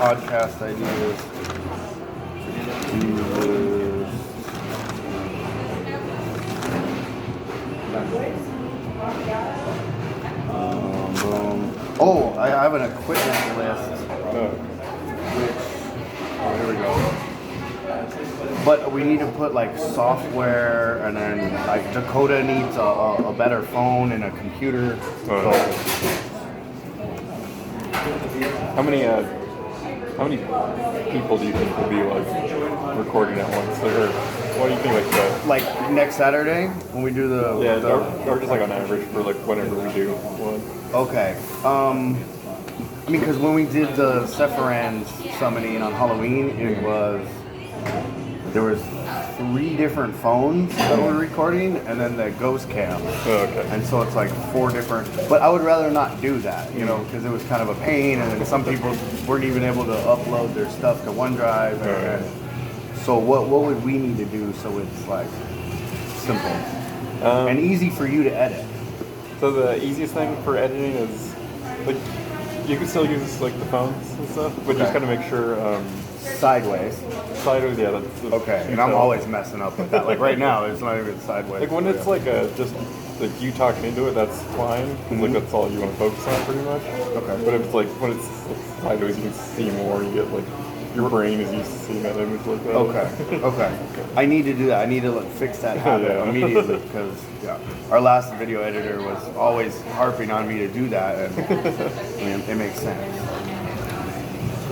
podcast ideas. Boom. Oh, I have an equipment list. Here we go. But we need to put like software, and then like Dakota needs a better phone and a computer. How many people do you think will be like recording at once? Or what do you think like next Saturday when we do the or just like on average for like whenever we do one? Okay. I mean, because when we did the Sephiran's summoning on Halloween, there was 3 different phones that were recording, and then the ghost cam. Oh, okay. And so it's like 4 different. But I would rather not do that, you know, because it was kind of a pain, and then some people weren't even able to upload their stuff to OneDrive. And so what would we need to do so it's like simple and easy for you to edit? So the easiest thing for editing is like you can still use like the phones and stuff, but just gotta make sure sideways, yeah. That's okay. And I'm always messing up with that. Like right now, it's not even sideways. Like when it's like just like you talking into it, that's fine. Mm-hmm. Like that's all you want to focus on, pretty much. Okay. But if it's like when it's sideways, you can see more. You get like your brain is used to seeing that image like that. Okay. I need to do that. I need to fix that habit immediately because our last video editor was always harping on me to do that, and I mean, it makes sense.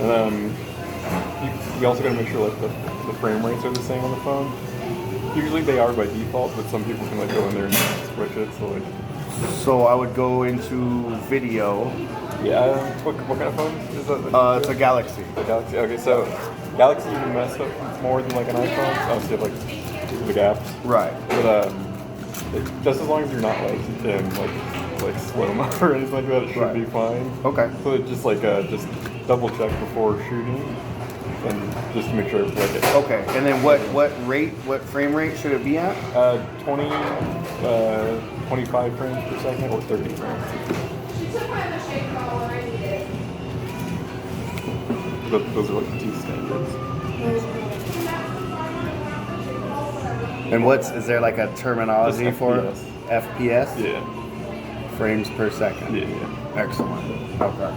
And you also got to make sure like the frame rates are the same on the phone. Usually they are by default, but some people can like go in there and switch it. So I would go into video. Yeah. What kind of phone is that? It's a Galaxy. A Galaxy. Okay, so Galaxy you can mess up more than like an iPhone. Obviously, like the gaps. Right. But just as long as you're not like slow mo or anything like that, it should be fine. Okay. So just just double check before shooting, and just to make sure it's like it. Okay. And then what frame rate should it be at? 25 frames per second or 30 frames. Those are like the 2 standards. And is there like a terminology for FPS? Yeah. Frames per second. Yeah. Excellent. Okay.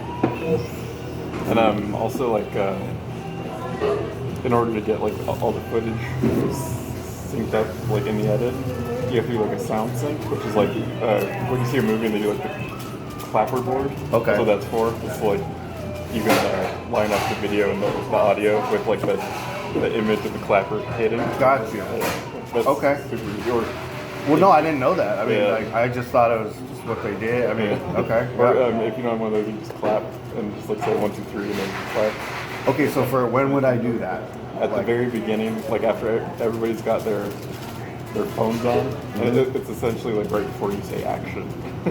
And also like in order to get like all the footage synced up like in the edit, you have to do like a sound sync, which is like when you see a movie and they do like the clapper board. Okay. So that's for it's like you can line up the video and the audio with like the image of the clapper hitting. Got you. That's okay. Super easy. Well, no, I didn't know that. I mean, like, I just thought it was just what they did. I mean, okay. Or if you don't have one of those, you just clap and just like say 1, 2, 3 and then clap. Okay, so for when would I do that? At the very beginning, like after everybody's got their phones on, and it's essentially like right before you say action.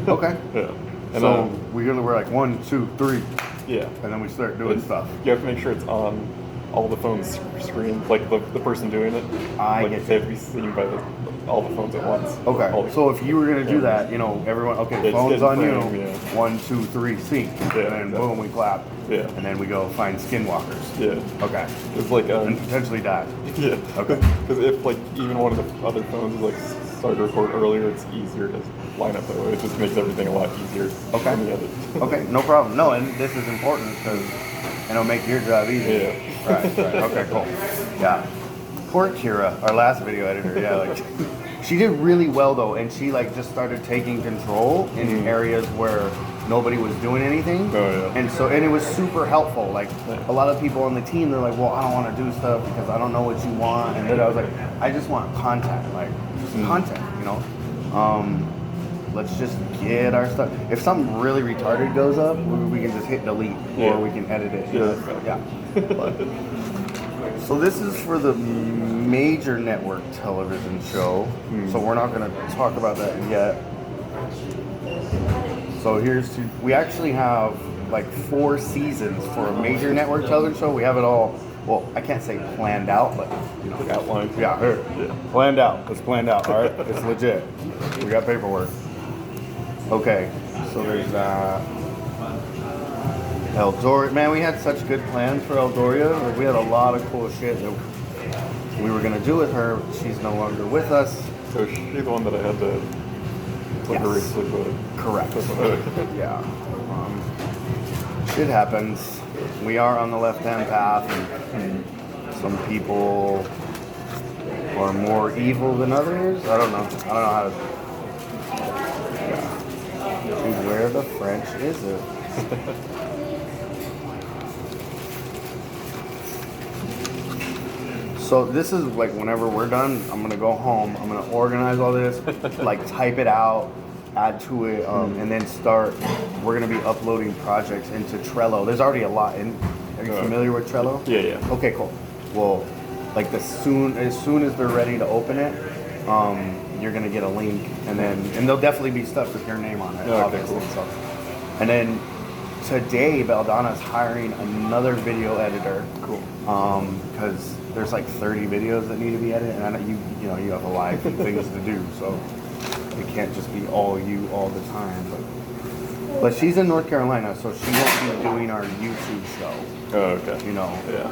Okay. Yeah. And so we're like 1, 2, 3. Yeah. And then we start doing stuff. You have to make sure it's on all the phones' screens, like the person doing it. They have to be seen by all the phones at once. Okay. So if you were gonna do that, you know, everyone, phones on you. 1, 2, 3 sync. Yeah, and then boom, we clap. Yeah. And then we go find skinwalkers. Yeah. Okay. It's like and potentially die. Yeah. Okay. Because if like even one of the other phones is like started to record earlier, it's easier to line up that way. It just makes everything a lot easier. Okay. In the edit. Okay. No problem. No, and this is important because it'll make your job easier. Yeah. Right. Okay. Cool. Yeah. Poor Kira, our last video editor. Yeah. Like. She did really well though, and she like just started taking control in areas where nobody was doing anything. Oh yeah. And it was super helpful. Like a lot of people on the team, they're like, well, I don't want to do stuff because I don't know what you want. And then I was like, I just want content, like just content, you know. Let's just get our stuff. If something really retarded goes up, we can just hit delete or we can edit it. Yeah. So this is for the major network television show. So we're not going to talk about that yet. So we actually have like 4 seasons for a major network television show. We have it all, well, I can't say planned out, but you know, outlined. Yeah, here. Planned out. It's planned out, all right? It's legit. We got paperwork. Okay, so there's that. Eldoria, man, we had such good plans for Eldoria. Like, we had a lot of cool shit that we were gonna do with her. She's no longer with us. So she's the one that I had to like Yes. erase Correct. Yeah. Shit happens. We are on the left-hand path, and some people are more evil than others. I don't know how to. Yeah. Dude, where the French is it? So this is like whenever we're done, I'm gonna go home. I'm gonna organize all this, like type it out, add to it, and then start. We're gonna be uploading projects into Trello. There's already a lot in. Are you familiar with Trello? Yeah. Okay, cool. Well, like as soon as they're ready to open it, you're gonna get a link, and there'll definitely be stuff with your name on it, obviously. Cool. So, and then today, Baldana's hiring another video editor. Cool. Because there's like 30 videos that need to be edited, and I know you have a life and things to do, so it can't just be all you all the time. But she's in North Carolina, so she won't be doing our YouTube show. Oh, okay. Yeah.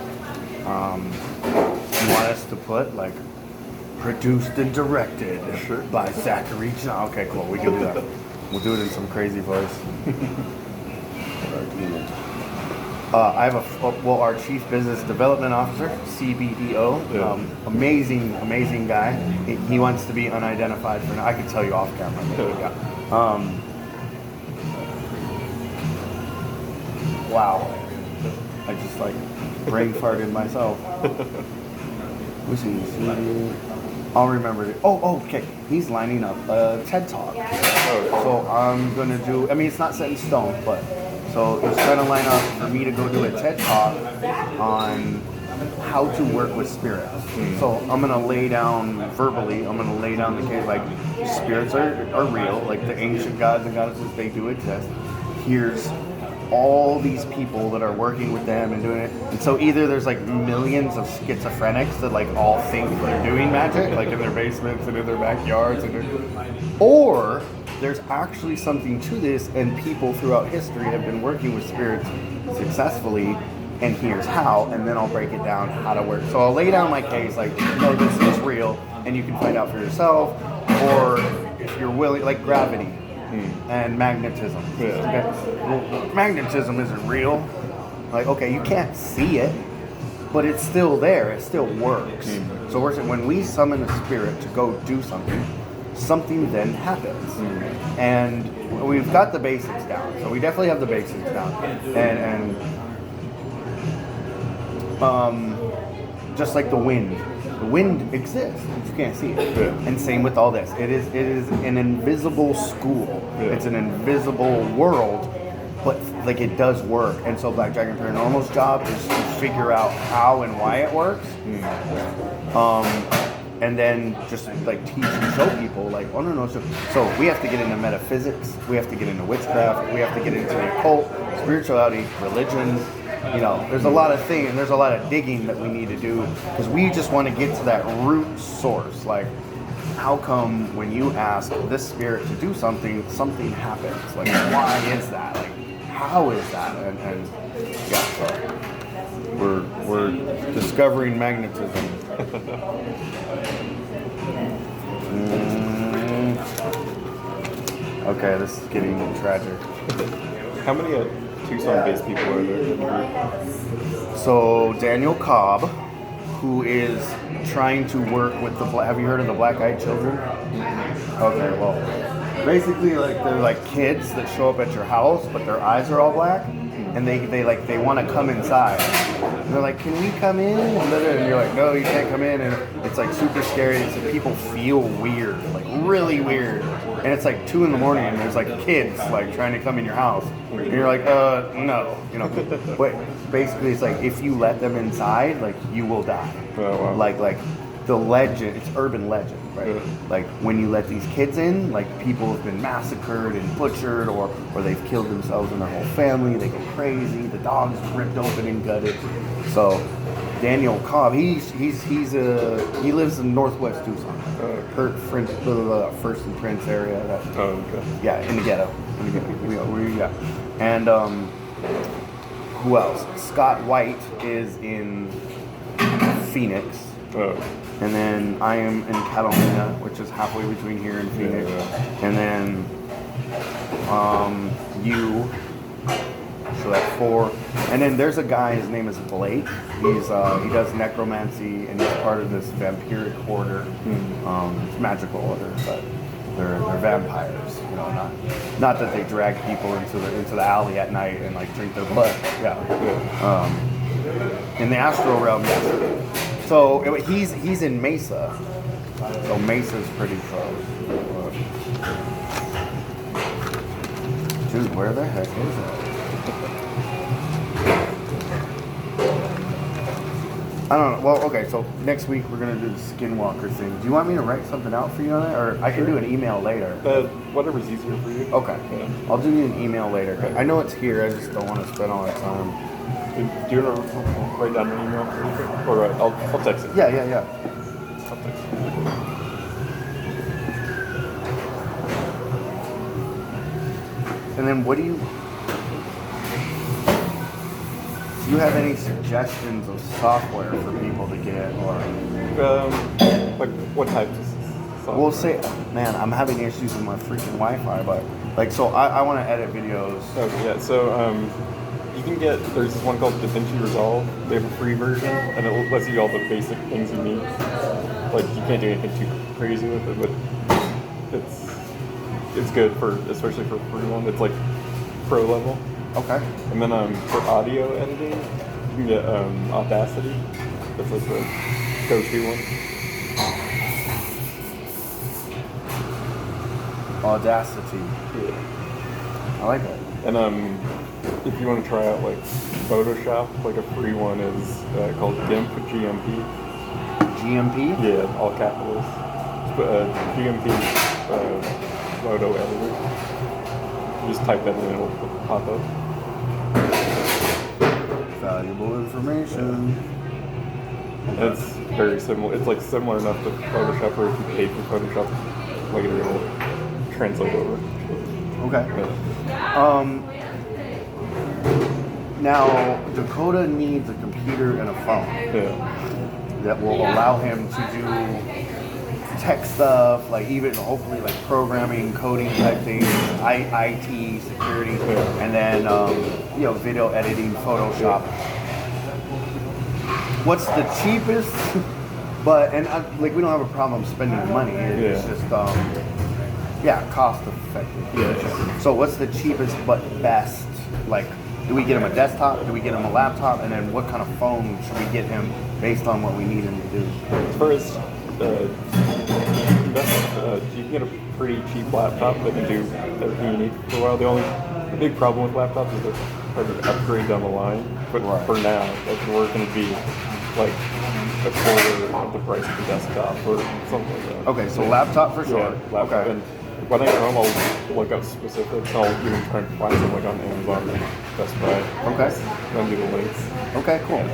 You want us to put like produced and directed by Zachary J. Okay, cool. We can do that. We'll do it in some crazy voice. I have our Chief Business Development Officer, CBDO, amazing guy. He wants to be unidentified for now. I could tell you off camera. Yeah. Wow. I just like brain farted myself. I'll remember it. Oh, okay. He's lining up a TED Talk. So I'm gonna do. I mean, it's not set in stone, but. So it's trying to line up for me to go do a TED Talk on how to work with spirits. So I'm going to lay down verbally, the case, like spirits are real, like the ancient gods and goddesses, they do exist. Here's all these people that are working with them and doing it. And so either there's like millions of schizophrenics that like all think they're doing magic, like in their basements and in their backyards, or there's actually something to this, and people throughout history have been working with spirits successfully, and here's how, and then I'll break it down how to work. So I'll lay down my case, like, no, this is real, and you can find out for yourself, or if you're willing, like gravity and magnetism. Okay? Well, magnetism isn't real. Like, okay, you can't see it, but it's still there, it still works. So we're saying when we summon a spirit to go do something then happens. And we've got the basics down. So we definitely have the basics down. And just like the wind exists, but you can't see it. And same with all this. It is an invisible school. It's an invisible world, but like it does work. And so Black Dragon Paranormal's job is to figure out how and why it works. And then just like teach and show people like, oh no. So we have to get into metaphysics, we have to get into witchcraft, we have to get into the occult, spirituality, religion. There's a lot of things, and there's a lot of digging that we need to do, because we just want to get to that root source. Like, how come when you ask this spirit to do something happens? Like, why is that? Like, how is that? And yeah, so we're discovering magnetism. Okay, this is getting tragic. How many Tucson-based people are there? So Daniel Cobb, who is trying to work with have you heard of the black-eyed children? Okay, well, basically like they're like kids that show up at your house, but their eyes are all black, and they want to come inside. And they're like, can we come in? And you're like, no, you can't come in. And it's like super scary. It's like people feel weird, like really weird. And it's like 2 a.m. and there's like kids like trying to come in your house. And you're like, no, But basically it's like if you let them inside, like you will die. Oh, wow. Like the legend, it's urban legend, right? Yeah. Like when you let these kids in, like people have been massacred and butchered, or they've killed themselves and their whole family. They go crazy. The dog's ripped open and gutted. So Daniel Cobb, he lives in northwest Tucson, First and Prince area. Okay. Yeah, in the ghetto. And who else? Scott White is in Phoenix. Oh. And then I am in Catalina, which is halfway between here and Phoenix. Yeah. And then you, so that's 4. And then there's a guy, his name is Blake. He does necromancy, and he's part of this vampiric order. It's magical order, but they're vampires. You know, not that they drag people into the alley at night and like drink their blood. Yeah. In the astral realm, yes. So he's in Mesa. So Mesa's pretty close. Dude, where the heck is that? I don't know. Well, okay, so next week we're going to do the Skinwalker thing. Do you want me to write something out for you on it? Or I can do an email later. Whatever's easier for you. Okay. Yeah. I'll do you an email later. I know it's here. I just don't want to spend all the time. Do you want to write down an email? Or I'll text it. Yeah. I'll text it. And then what do you have any suggestions of software for people to get, or Like what types of software? we'll say, man, I'm having issues with my freaking Wi-Fi, but like, so I want to edit videos. Okay, yeah. So you can there's this one called DaVinci Resolve. They have a free version, and it lets you do all the basic things you need. Like you can't do anything too crazy with it, but it's good especially for a free one. It's like pro level. Okay. And then for audio editing, you can get Audacity. That's like the go-to one. Audacity. Yeah. I like it. And if you want to try out like Photoshop, like a free one is called GIMP, GMP. GMP? Yeah, all capitals. GMP photo editor. You just type that in and it'll pop up. Valuable information. And it's very similar. It's like similar enough to Photoshop, where if you pay for Photoshop, like it'll translate over. Okay. Yeah. Now, Dakota needs a computer and a phone that will allow him to do tech stuff, like even hopefully like programming, coding type things, IT, security, and then video editing, Photoshop. What's the cheapest? But we don't have a problem spending money. It's just cost effective. Yeah. So what's the cheapest but best? Like, do we get him a desktop? Do we get him a laptop? And then what kind of phone should we get him based on what we need him to do? As far as you can get a pretty cheap laptop that can do everything you need for a while. The big problem with laptops is they're hard to upgrade down the line. But for now, we're going to be like a quarter of the price of the desktop or something like that. Okay, so laptop for sure. Yeah, laptop. Okay. And when I get home, I'll look up specifics. I'll even try and find them like on Amazon or Best Buy. Okay. Then do the links. Okay, cool.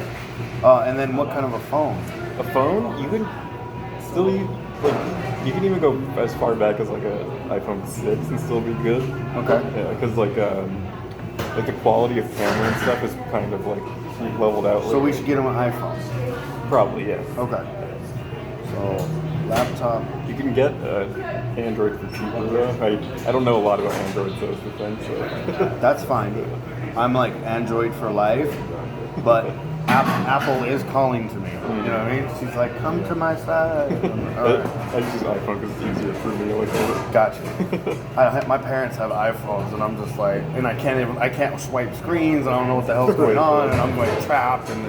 And then what kind of a phone? A phone, you can still you can even go as far back as like a iPhone 6 and still be good. Okay. Yeah, because like the quality of camera and stuff is kind of like leveled out. So we should get him an iPhone. Probably, yeah. Okay. So laptop. You can get Android for cheaper though. I don't know a lot about Android, so it's the thing. So. That's fine. I'm like Android for life, but Apple is calling to me. You know what I mean? She's like, come to my side. I use iPhone because it's easier for me. Like Gotcha. My parents have iPhones, and I'm just like, and I can't swipe screens, and I don't know what the hell's going on, and I'm like trapped, and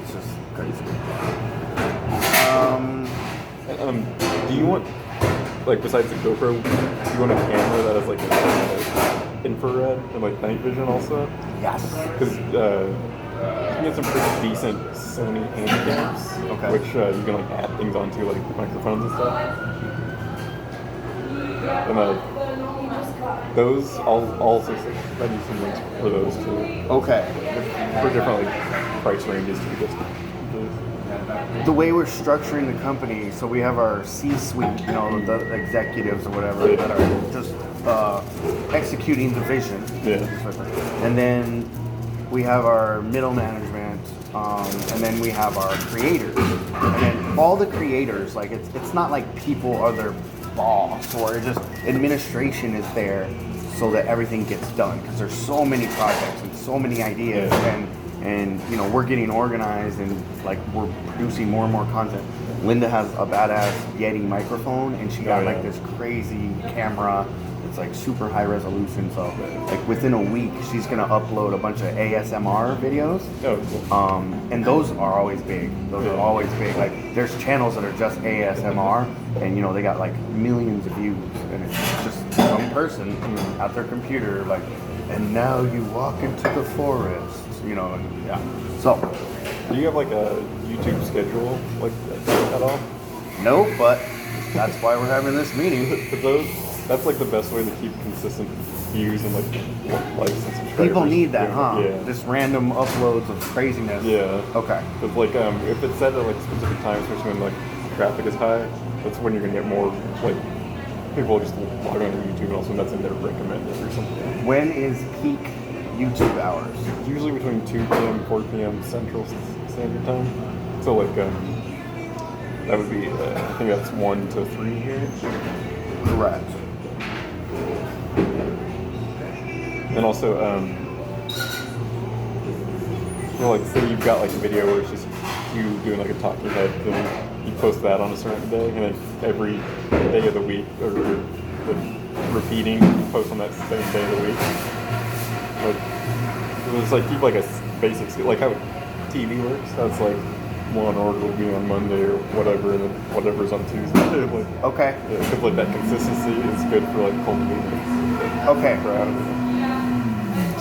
it's just crazy. Do you want, like, besides the GoPro, do you want a camera that has like infrared and like night vision also? Yes. Because you can get some pretty decent Sony handycams, which you can like add things onto, like microphones and stuff. And those, I'll also send you some links for those too. Okay. For different like price ranges to just. The way we're structuring the company, so we have our C-suite, the executives or whatever that are just executing the vision. Yeah. And then we have our middle management, and then we have our creators. And then all the creators, like it's not like people are their boss or just administration is there so that everything gets done, because there's so many projects and so many ideas, and you know, we're getting organized and like we're producing more and more content. Linda has a badass Yeti microphone, and she got like this crazy camera. It's like super high resolution, so like within a week she's gonna upload a bunch of ASMR videos. And those are always big. Those are always big. Like there's channels that are just ASMR, and you know, they got like millions of views, and it's just some person at their computer like, and now you walk into the forest, you know. And, so do you have like a YouTube schedule like at all? No, but that's why we're having this meeting. That's like the best way to keep consistent views and like likes and subscribers. People need that, huh? Yeah. Just random uploads of craziness. Yeah. Okay. Because like if it's set at like specific times, especially when like traffic is high, that's when you're gonna get more like people just log on to YouTube, and also that's in their recommended or something. When is peak YouTube hours? It's usually between 2 p.m. 4 p.m. Central Standard Time. So like that would be I think that's 1 to 3 here. Correct. And also, like, say you've got like a video where it's just you doing like a talking head thing, you post that on a certain day, and then every day of the week, or repeating, you post on that same day of the week. Like, it was like keep like a basic, like how TV works. That's like Law and Order will be on Monday or whatever, and then whatever's on Tuesday. Like, okay. Yeah, because like that consistency is good for like cultivating. Okay.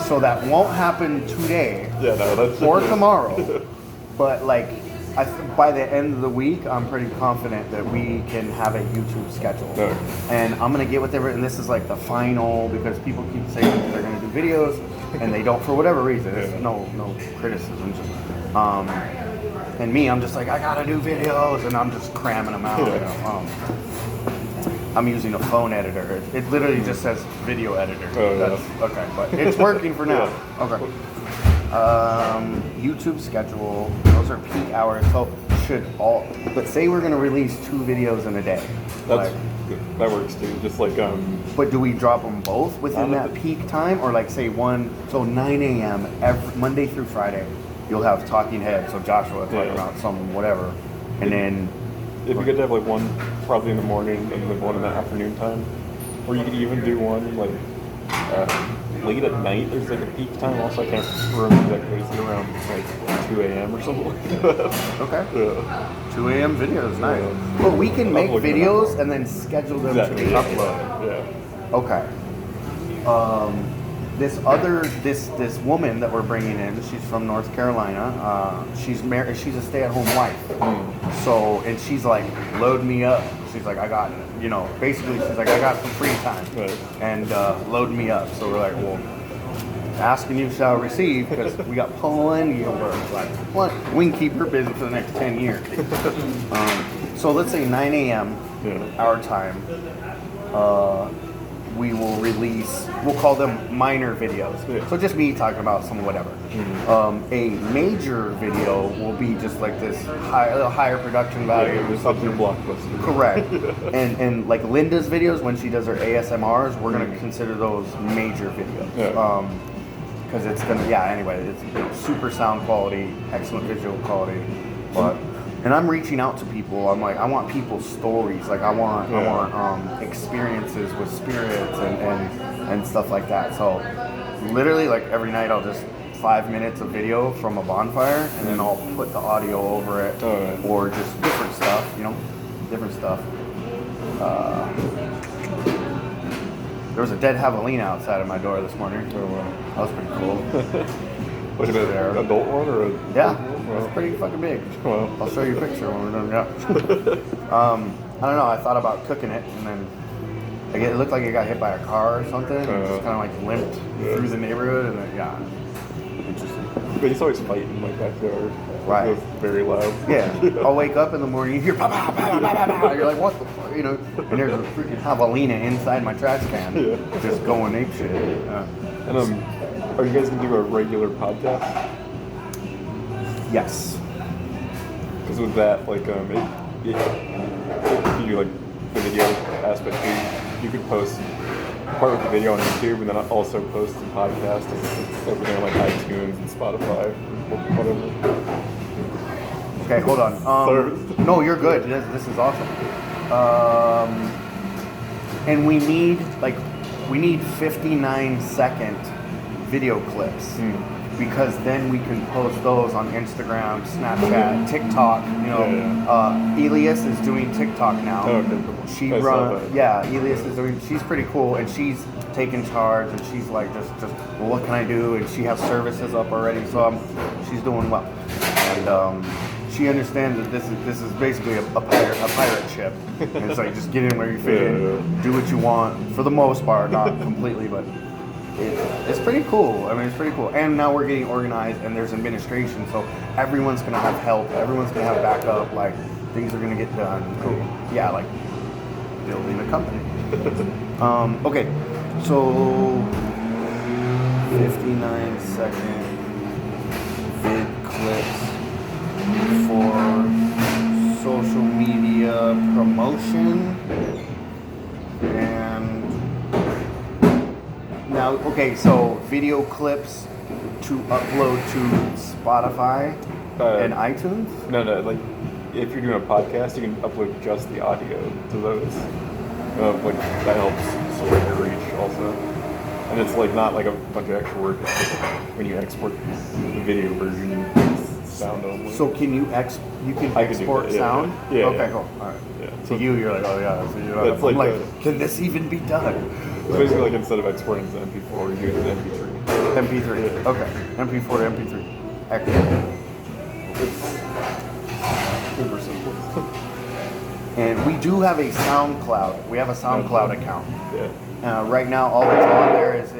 So that won't happen today. Yeah, no, that's or tomorrow. But like, by the end of the week, I'm pretty confident that we can have a YouTube schedule. Okay. And I'm gonna get with everyone. And this is like the final, because people keep saying that they're gonna do videos, and they don't for whatever reason. It's no criticism. Just, and me, I'm just like, I gotta do videos, and I'm just cramming them out. Yeah. You know? I'm using a phone editor. It literally just says video editor. Okay, but it's working for now. Yeah. Okay. YouTube schedule. Those are peak hours. So let's say we're gonna release 2 videos in a day. That works too. Just like But do we drop them both within that peak time, or like say 9 a.m. every Monday through Friday? You'll have talking heads. So Joshua talking about some whatever, and then. It'd be good to have like one probably in the morning and then one in the afternoon time. Or you could even do one like late at night. There's like a peak time also. I can't remember exactly. It's around like 2 a.m. or something like that. Okay. Yeah. 2 a.m. videos, nice. Yeah. Well, we can make videos and then schedule them to be uploaded. Yeah. Okay. This woman that we're bringing in, she's from North Carolina. She's married. She's a stay-at-home wife. So, and she's like, load me up. She's like, I got, basically she's like, I got some free time, and load me up. So we're like, well, ask and you shall receive, because we got plenty of work. Like, we can keep her busy for the next 10 years. So let's say 9 a.m. our time. We will release, we'll call them minor videos. So just me talking about some whatever. A major video will be just like this higher production value. It's like your blockbuster. Correct. and like Linda's videos, when she does her ASMRs, we're going to consider those major videos. Because it's going to, anyway, it's super sound quality, excellent visual quality. And I'm reaching out to people. I'm like, I want people's stories. Like I want experiences with spirits and stuff like that. So literally, like every night, I'll just 5 minutes of video from a bonfire, and then I'll put the audio over it, or just different stuff. Different stuff. There was a dead javelina outside of my door this morning. That was pretty cool. Was it an adult one or a? Yeah. It's pretty fucking big. Well, I'll show you a picture when we're done. I don't know. I thought about cooking it, and then it looked like it got hit by a car or something. And it just kind of like limped through the neighborhood, and then interesting. But he's always fighting in my backyard. Right. It was very loud. Yeah. I'll wake up in the morning, you hear bah, bah, bah, bah, bah, bah. You're like, what the fuck? And there's a freaking javelina inside my trash can, just going apeshit. And Are you guys gonna do a regular podcast? Yes. Because with that, like, if you do like the video aspect, you could post part with the video on YouTube and then also post the podcast over there, like iTunes and Spotify, whatever. Okay, hold on. No, you're good. This is awesome. And we need 59-second video clips. Because then we can post those on Instagram, Snapchat, TikTok. Elias is doing TikTok now. Oh, okay, cool. Elias is doing. She's pretty cool, and she's taking charge, and she's like, just well, what can I do? And she has services up already, so she's doing well, and she understands that this is basically a pirate ship, and it's like just get in where you fit in, do what you want for the most part, not completely, but. It's pretty cool. I mean, it's pretty cool. And now we're getting organized, and there's administration, so everyone's gonna have help. Everyone's gonna have backup. Like things are gonna get done. Cool. Yeah, like building a company. Okay, so 59-second vid clips for social media promotion and. Now, okay, so video clips to upload to Spotify and iTunes? No, like if you're doing a podcast, you can upload just the audio to those. Like that helps spread your reach also. And it's like not like a bunch of extra work. It's just when you export the video version, it's sound only. So can you export sound? Yeah. Okay, cool. All right. Yeah. So you're like, oh yeah. So you're It's like can this even be done? It's basically like instead of exporting as an MP4, you do it as an MP3. MP3. Yeah. Okay. MP4 to MP3. Excellent. It's super simple. And we do have a SoundCloud. We have a SoundCloud account. Yeah. Right now, all that's on there is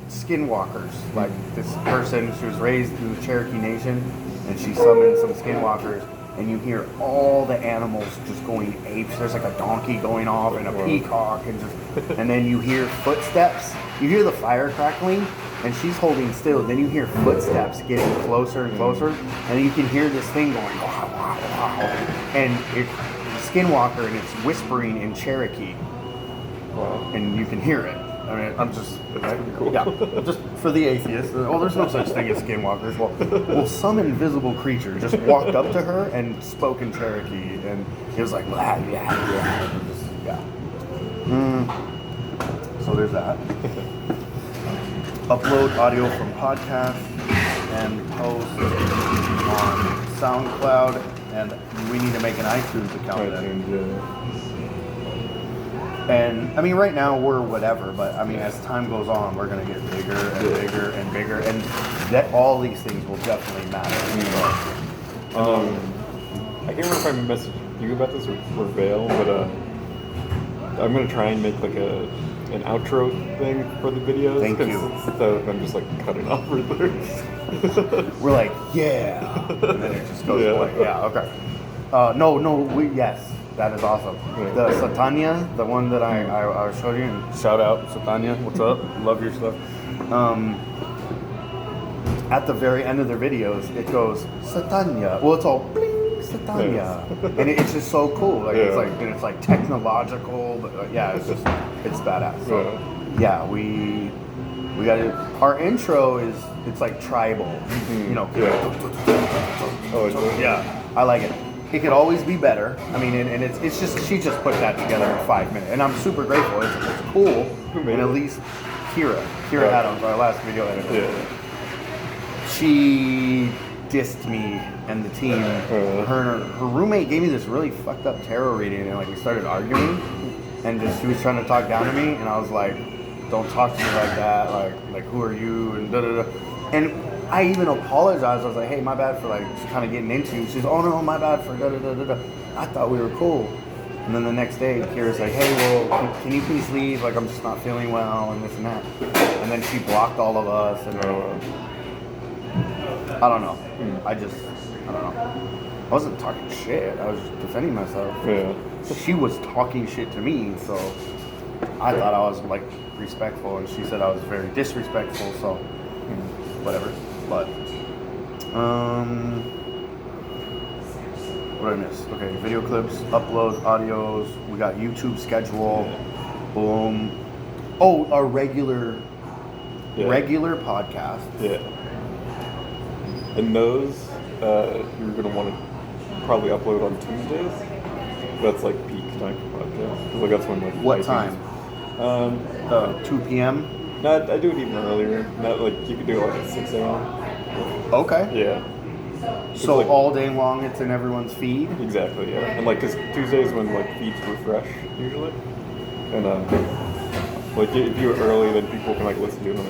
skinwalkers. Like this person, she was raised through Cherokee Nation, and she summoned some skinwalkers. And you hear all the animals just going apes. There's like a donkey going off and a peacock, and then you hear footsteps. You hear the fire crackling, and she's holding still. Then you hear footsteps getting closer and closer, and you can hear this thing going, wow, wow, wow. And it's Skinwalker, and it's whispering in Cherokee. Wow. And you can hear it. I mean, That's pretty cool. Yeah, just for the atheists. Oh, there's no such thing as skinwalkers. Well, some invisible creature just walked up to her and spoke in Cherokee, and it was like, blah, blah, blah. Yeah. So there's that. Upload audio from podcast and post on SoundCloud, and we need to make an iTunes account. And I mean, right now we're whatever, but I mean, as time goes on, we're gonna get bigger and bigger and bigger, and that all these things will definitely matter. I can't remember if I messaged you about this or Vale, but I'm gonna try and make like an outro thing for the videos. Thank you. Instead of I'm just like cutting off right there. We're like, yeah, and then it just goes away. Yeah, okay. Yes. That is awesome. The Satanya, the one that I showed you, and shout out Satanya, what's up? Love your stuff. At the very end of their videos, it goes Satanya. Well, it's all bling Satanya, and it's just so cool. Like it's like technological, but it's badass. So we got it. Our intro it's like tribal, you know. Yeah, I like it. It could always be better. I mean, and it's just she just put that together in 5 minutes, and I'm super grateful. It's cool, and at least Kira Adams, our last video editor, she dissed me and the team. Her roommate gave me this really fucked up tarot reading, and like we started arguing, and she was trying to talk down to me, and I was like, "Don't talk to me like that. Like who are you?" And da da da, and I even apologized. I was like, hey, my bad for like just kind of getting into you. She's, oh no, my bad for da da da da da. I thought we were cool. And then the next day, Kira's like, hey, well, can you please leave? Like, I'm just not feeling well and this and that. And then she blocked all of us. And I don't know. I don't know. I wasn't talking shit. I was just defending myself. Yeah. She was talking shit to me, so I thought I was like respectful, and she said I was very disrespectful. So whatever. But what did I miss? Okay, video clips, uploads, audios. We got YouTube schedule. Boom. Oh, our regular podcast. Yeah. And those you're gonna want to probably upload on Tuesdays. That's like peak time for podcasts. 'Cause, like that's when like What time? 2 p.m. No, I do it even earlier. Not like you could do it like at 6 a.m. Okay. Yeah. So like, all day long, it's in everyone's feed. Exactly. Yeah. And like, 'cause Tuesdays when like feeds refresh usually, and like if you do it early, then people can like listen to it on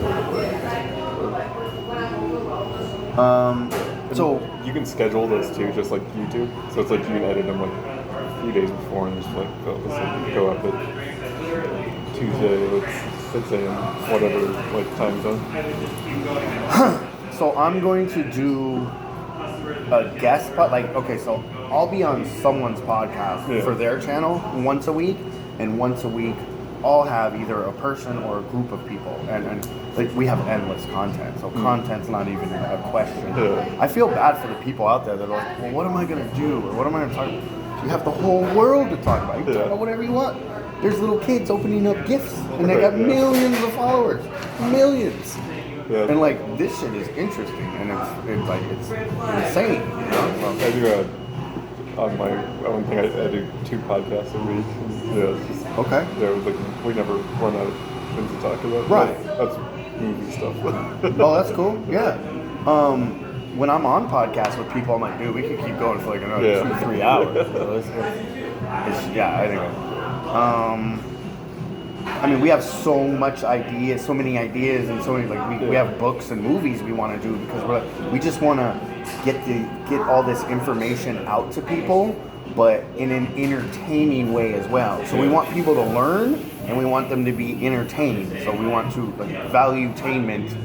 their So you can schedule those too, just like YouTube. So it's like you can edit them like a few days before, and just like go up at Tuesday, like 6 a.m. whatever like time zone. So I'm going to do a guest pod. Like, okay, so I'll be on someone's podcast for their channel once a week, and once a week I'll have either a person or a group of people, and like we have endless content. So content's not even a question. Yeah. I feel bad for the people out there that are like, well, what am I gonna do, or what am I gonna talk about? You have the whole world to talk about. You can talk about whatever you want. There's little kids opening up gifts, and they got millions of followers, millions. Yeah. And like this shit is interesting, and it's insane. You know? I do on my own thing. I do 2 podcasts a week. And, yeah, it's just, Okay. yeah, like we never run out of things to talk about. Right. That's movie stuff. Oh, that's cool. Yeah. When I'm on podcasts with people, I'm like, dude, we could keep going for like another 2-3 hours. Anyway. I mean, we have so many ideas, and so many we have books and movies we want to do because we just want to get all this information out to people, but in an entertaining way as well. So we want people to learn, and we want them to be entertained. So we want to valuetainment,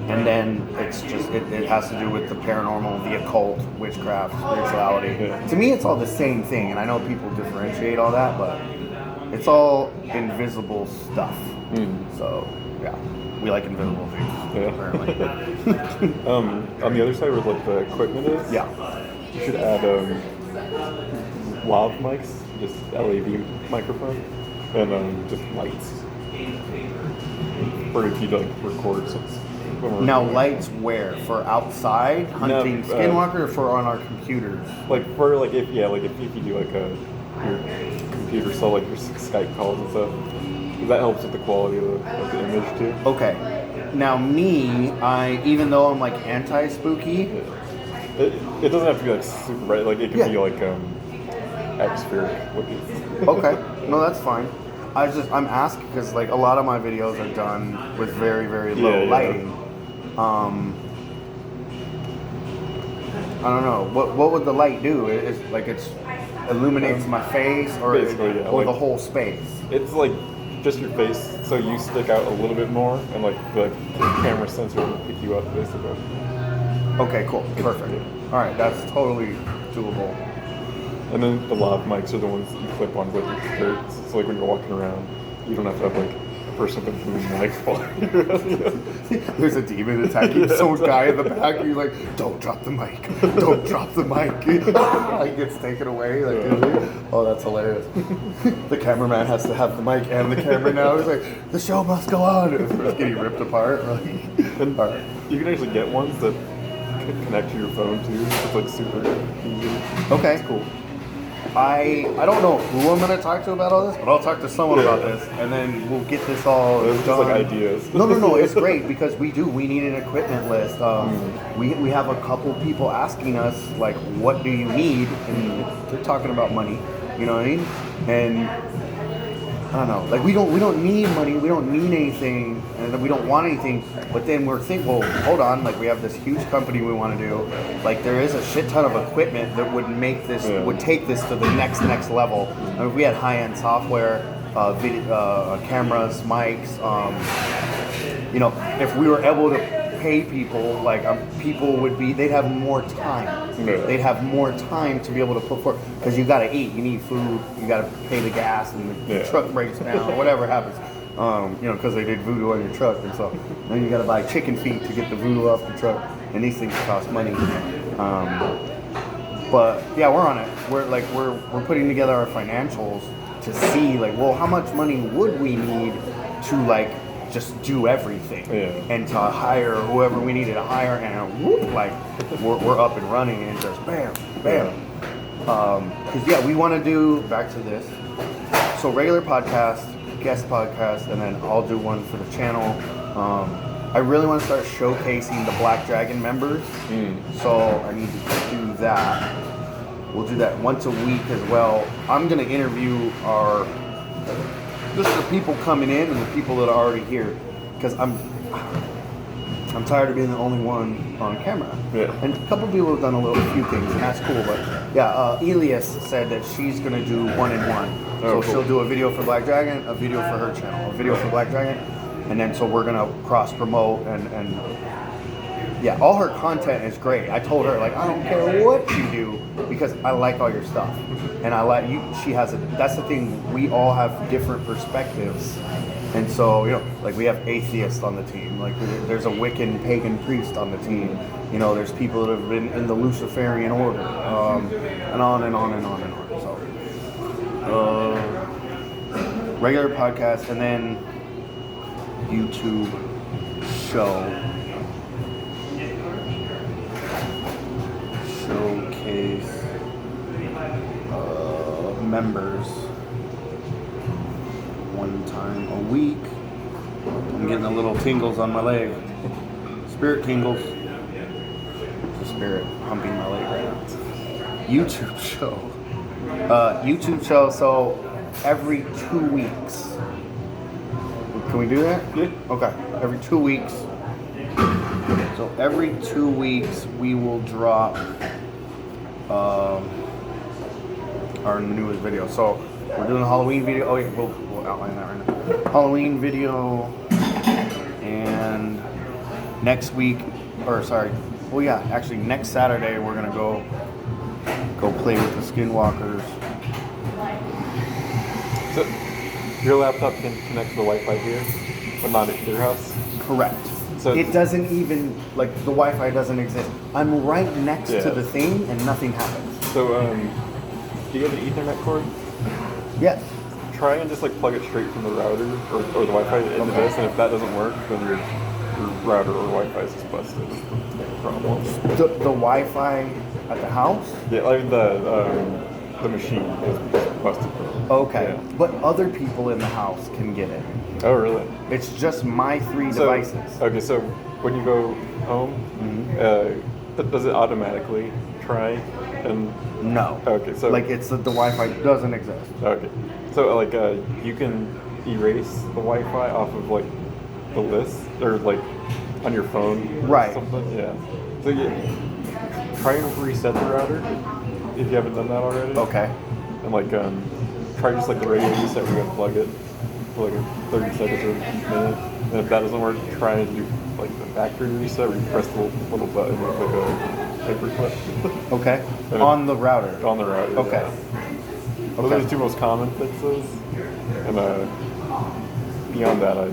and then it's just it has to do with the paranormal, the occult, witchcraft, spirituality. To me, it's all the same thing, and I know people differentiate all that, but it's all invisible stuff. So, yeah, we like invisible things, apparently. On the other side where like the equipment is, you should add lav mics, just LED microphone, and just lights. Or if you like record something. Now, lights where? For outside hunting skinwalker, or for on our computers? Like for like if you do like your computer, so like your Skype calls and stuff, 'cause that helps with the quality of the image too. Okay. Now me, even though I'm like anti-spooky, it doesn't have to be like super bright. Like it can be like atmospheric looking. Okay, no, that's fine. I'm asking because like a lot of my videos are done with very, very low lighting. I don't know. What would the light do? It's like it's illuminates my face, or or the whole space. It's like just your face, so you stick out a little bit more, and like the camera sensor will pick you up basically. Okay, cool, perfect. All right, that's totally doable. And then the lav mics are the ones that you clip on with your shirts. So like when you're walking around, you don't have to have like a person with a boom mic following you around. There's a demon attacking some guy in the back, and he's like, "Don't drop the mic! Don't drop the mic!" He gets taken away. Oh, that's hilarious. The cameraman has to have the mic and the camera now. He's like, "The show must go on." It's getting ripped apart. And all right, you can actually get ones that connect to your phone too. It's like super easy. Okay, it's cool. I don't know who I'm going to talk to about all this, but I'll talk to someone about this, and then we'll get this all done. Just like ideas. No, it's great because we need an equipment list. We have a couple people asking us, like, what do you need? And they're talking about money, you know what I mean? And I don't know, like we don't need money, we don't need anything, and we don't want anything, but then we're thinking, well, hold on, like we have this huge company we want to do, like there is a shit ton of equipment that would make this, would take this to the next level. I mean, if we had high-end software, video, cameras, mics, you know, if we were able to pay people, like people would be, they'd have more time. They'd have more time to be able to put forth, because you got to eat, you need food, you got to pay the gas, and the truck breaks down, or whatever happens. because they did voodoo on your truck, and so then you got to buy chicken feet to get the voodoo off the truck, and these things cost money. But yeah, we're on it. We're putting together our financials to see like, well, how much money would we need to like just do everything, and to hire whoever we needed to hire, and whoop, like we're up and running, and just bam, bam. Because we want to do back to this. So regular podcast, guest podcast, and then I'll do one for the channel. I really want to start showcasing the Black Dragon members, so I need to do that. We'll do that once a week as well. I'm going to interview just the people coming in and the people that are already here, because I'm tired of being the only one on camera. Yeah. And a couple people have done a few things, and that's cool. But yeah, Elias said that she's going to do 1-in-1. So she'll do a video for Black Dragon, a video for her channel, a video for Black Dragon, and then so we're going to cross promote and yeah, all her content is great. I told her, like, I don't care what you do because I like all your stuff. And I like you. That's the thing. We all have different perspectives. And so, like we have atheists on the team. Like there's a Wiccan pagan priest on the team. There's people that have been in the Luciferian order. And on and on and on and on. So, regular podcast and then YouTube show. Showcase members one time a week. I'm getting a little tingles on my leg. Spirit tingles. It's a spirit humping my leg right now. YouTube show. So every 2 weeks. Can we do that? Yeah. Okay. Every 2 weeks. So every 2 weeks we will drop our newest video. So we're doing a Halloween video. Oh yeah, we'll outline that right now. Halloween video, and next Saturday we're gonna go play with the Skinwalkers. So your laptop can connect to the Wi-Fi here, but not at your house? Correct. So it doesn't even, like, the Wi-Fi doesn't exist. I'm right next to the thing and nothing happens. So, do you have an Ethernet cord? Yes. Try and just, like, plug it straight from the router or the Wi-Fi into this, and if that doesn't work, then your router or Wi-Fi is just busted. Problem. The Wi-Fi at the house? Yeah, like the machine is busted. Okay. Yeah. But other people in the house can get it. Oh, really? It's just my 3 devices. Okay, so when you go home, does it automatically try and... No. Okay, so... Like, it's the Wi-Fi doesn't exist. Okay. So, like, you can erase the Wi-Fi off of, like, the list, or, like, on your phone. Right. Or something. Yeah. So, try and reset the router if you haven't done that already. Okay. And, like, try just, like, the radio reset where you unplug it for, like, 30 seconds or a minute. And if that doesn't work, try and do, like, the factory reset where you press the little button with, like, a paperclip. Okay. On the router? On the router, okay. Yeah. Those are the 2 most common fixes. And, beyond that,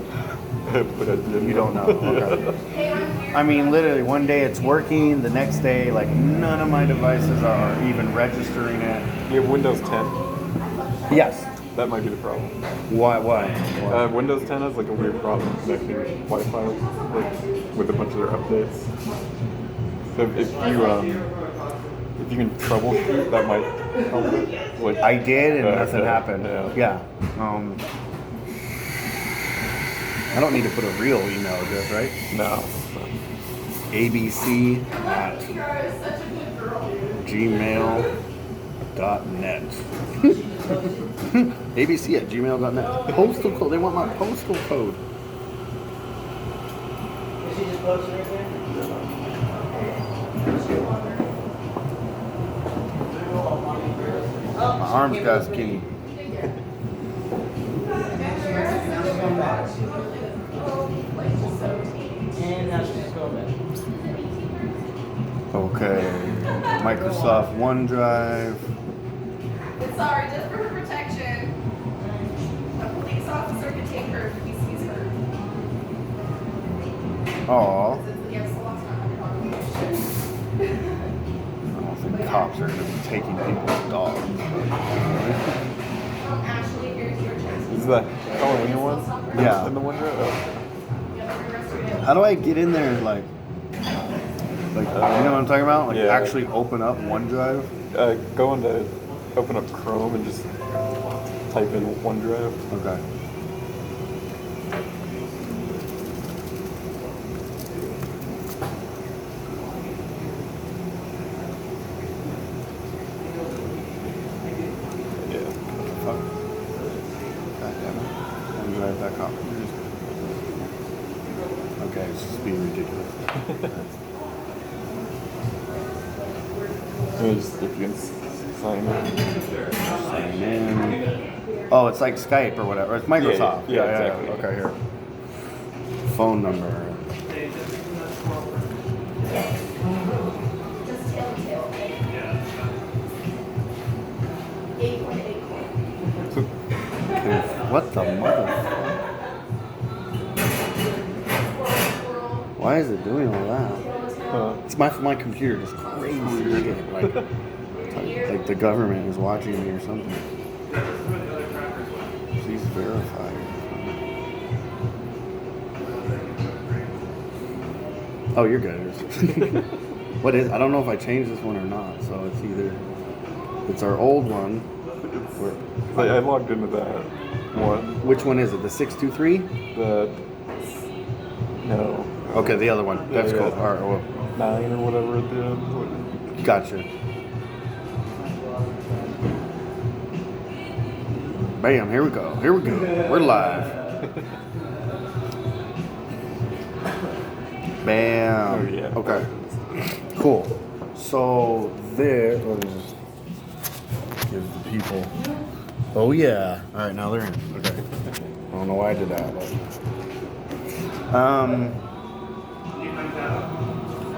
you don't know. Okay. I mean, literally, one day it's working, the next day, like, none of my devices are even registering it. You have Windows 10? Yes. That might be the problem. Why? Windows 10 has, like, a weird problem connecting Wi-Fi, like, with a bunch of their updates. So if you can troubleshoot, that might help it. Like, I did, and nothing happened. Yeah. I don't need to put a real email address, right? No. ABC at gmail.net. ABC at gmail.net. Postal code. They want my postal code. My arms got skinny. Okay. Microsoft OneDrive. Sorry, just for her protection. A police officer could take her if he Aw. I don't think cops are going to be taking people's dogs. Is that Halloween one? Yeah. In the window? Oh. How do I get in there and like you know what I'm talking about? Like actually open up OneDrive? Go into open up Chrome and just type in OneDrive. Okay. Yeah. Fuck. God damn it. OneDrive.com. Okay, it's just being ridiculous. Just if you can sign in. Sign in. Oh, it's like Skype or whatever. It's Microsoft. Yeah, exactly. Okay, here. Phone number. What the motherfucker? Why is it doing all that? It's my computer just crazy shit. Like the government is watching me or something. Please verify. Oh, you're good. What is? I don't know if I changed this one or not. So it's our old one. I logged into that one. Which one is it? The 623? No. Okay, the other one. That's cool. All right. Well, 9 or whatever at the end. Gotcha. Bam, here we go. We're live. Bam. Oh, yeah. Okay. Cool. So there, let me just give the people. Oh yeah. All right, now they're in. Okay. I don't know why I did that.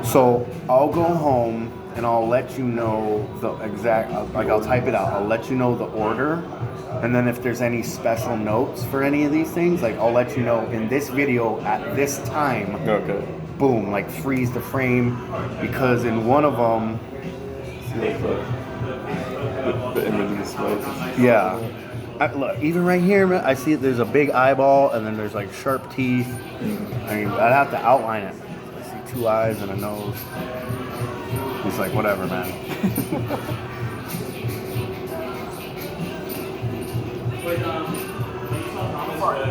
So I'll go home and I'll let you know the exact, like I'll type it out. I'll let you know the order. And then if there's any special notes for any of these things, like I'll let you know in this video at this time. Okay. Boom, like freeze the frame. Because in one of them, See like the image display. yeah. Look, even right here, I see there's a big eyeball and then there's like sharp teeth. I mean, I'd have to outline it. I see 2 eyes and a nose. It's like, whatever, man.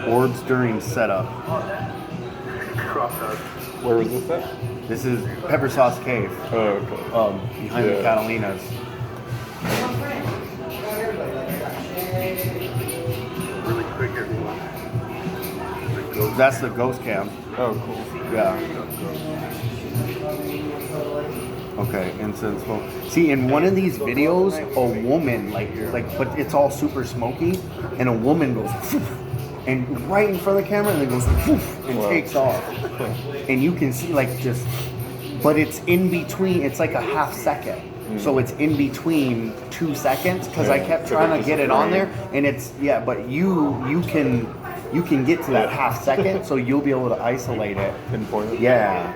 Orbs during setup. Where was this at? This is Pepper Sauce Cave. Oh, okay. Behind the Catalinas. Really quick, everyone. That's the ghost cam. Oh, cool. Yeah. Okay, incense smoke. See, in one of these videos, a woman, but it's all super smoky, and a woman goes, and right in front of the camera, and then goes, and takes off. And you can see, but it's in between, it's like a half second. So it's in between 2 seconds, because I kept trying to get it on there, and but you can get to that half second, so you'll be able to isolate it. Pinpoint it. Yeah.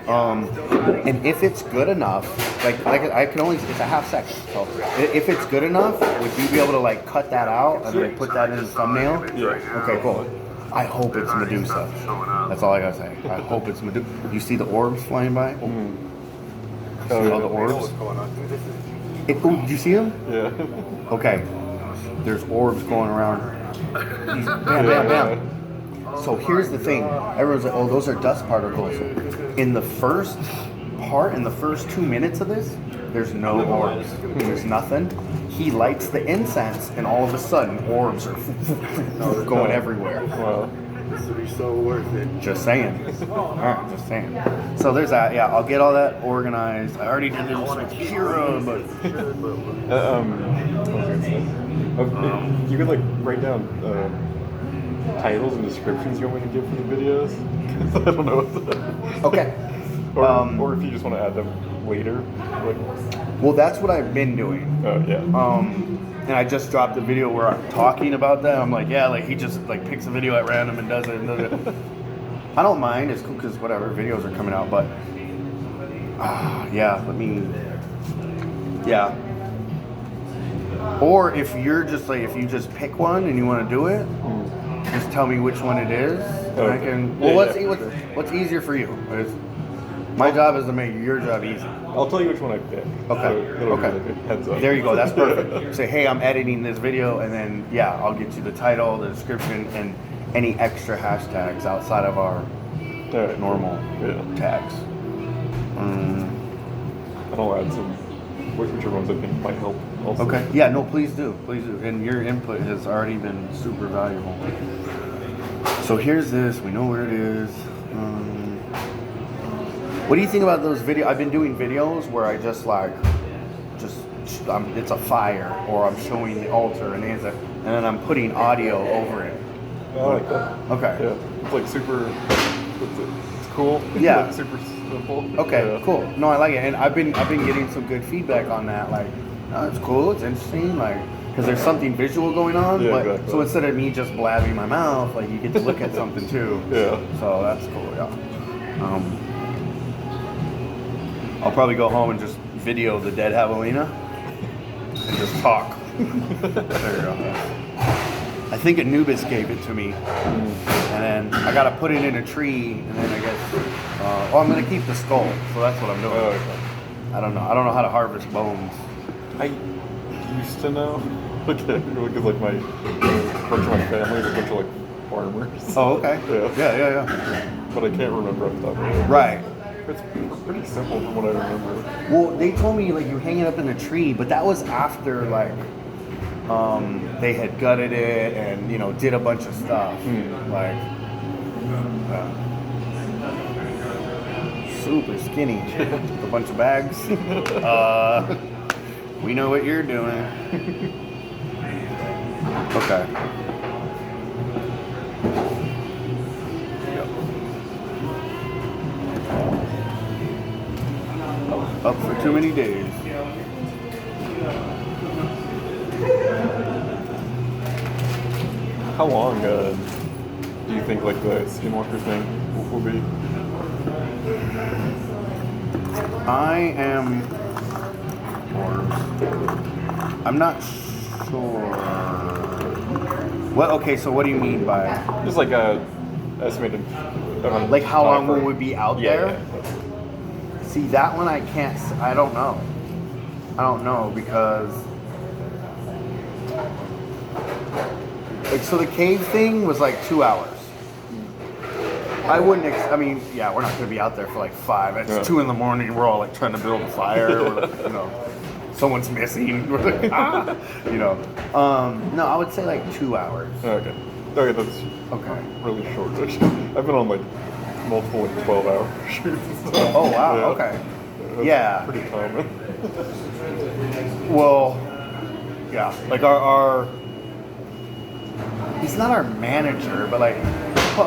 And if it's good enough, I can only, it's a half second. So if it's good enough, would you be able to cut that out and then put that in the thumbnail? Yeah. Okay, cool. I hope it's Medusa. That's all I gotta say. I hope it's Medusa. You see the orbs flying by? See all the orbs? Do you see them? Yeah. Okay. There's orbs going around. Bam, bam, bam. So here's the thing. Everyone's like, oh, those are dust particles. In the first 2 minutes of this, there's no orbs. There's nothing. He lights the incense, and all of a sudden, orbs are going everywhere. Wow. This would be so worth it. Just saying. All right, just saying. So there's that. Yeah, I'll get all that organized. I already did it with Kira, but... you could write down titles and descriptions you want me to give for the videos. 'Cause I don't know what the... Okay. Or if you just want to add them later. Well, that's what I've been doing. Oh, yeah. And I just dropped a video where I'm talking about that. I'm like, yeah, he just picks a video at random and does it. I don't mind. It's cool because whatever videos are coming out, but yeah. Or if you're just like, if you just pick one and you want to do it, just tell me which one it is, and I can. Well, what's easier for you? My job is to make your job easy. I'll tell you which one I pick. Okay. So okay. Like a heads up. There you go. That's perfect. Say, hey, I'm editing this video, and then I'll get you the title, the description, and any extra hashtags outside of our normal tags. I'll add some whichever ones I think might help. Also. Okay. Yeah. No. Please do. Please do. And your input has already been super valuable. So here's this. We know where it is. What do you think about those videos? I've been doing videos where I just it's a fire, or I'm showing the altar and then I'm putting audio over it. I like that. Okay. Yeah. It's like super. It's cool. Yeah. Like super simple. Okay. Yeah. Cool. No, I like it, and I've been getting some good feedback on that. Like, oh, it's cool. It's interesting. Like, because there's something visual going on. Yeah, but exactly. so instead of me just blabbing my mouth, like you get to look at something too. Yeah. So that's cool. Yeah. I'll probably go home and just video the dead javelina and just talk. There you go. I think Anubis gave it to me, and then I gotta put it in a tree, and then I guess I'm gonna keep the skull, so that's what I'm doing. Oh, okay. I don't know how to harvest bones. I used to know, because like my bunch of my family is a bunch of like farmers. Oh, okay. Yeah. But I can't remember off the top of my head. Right. It's pretty simple from what I remember. Well, they told me like you hang it up in a tree, but that was after like they had gutted it and did a bunch of stuff. Like super skinny, a bunch of bags. We know what you're doing. Okay. Up for too many days. How long do you think like the skinwalker thing will be? I'm not sure. What? Okay, so what do you mean by Just like a estimated. like how long will we be out there? Yeah. See, that one I can't. I don't know. Because like so the cave thing was like 2 hours. I wouldn't. We're not going to be out there for like 5. It's 2 a.m. We're all like trying to build a fire. Or, someone's missing. We're like, No, I would say like 2 hours. Okay, that's really short. I've been on like multiple like 12-hour shoots and stuff. Oh wow. Okay. That's pretty common. Well, yeah. Like our he's not our manager, but like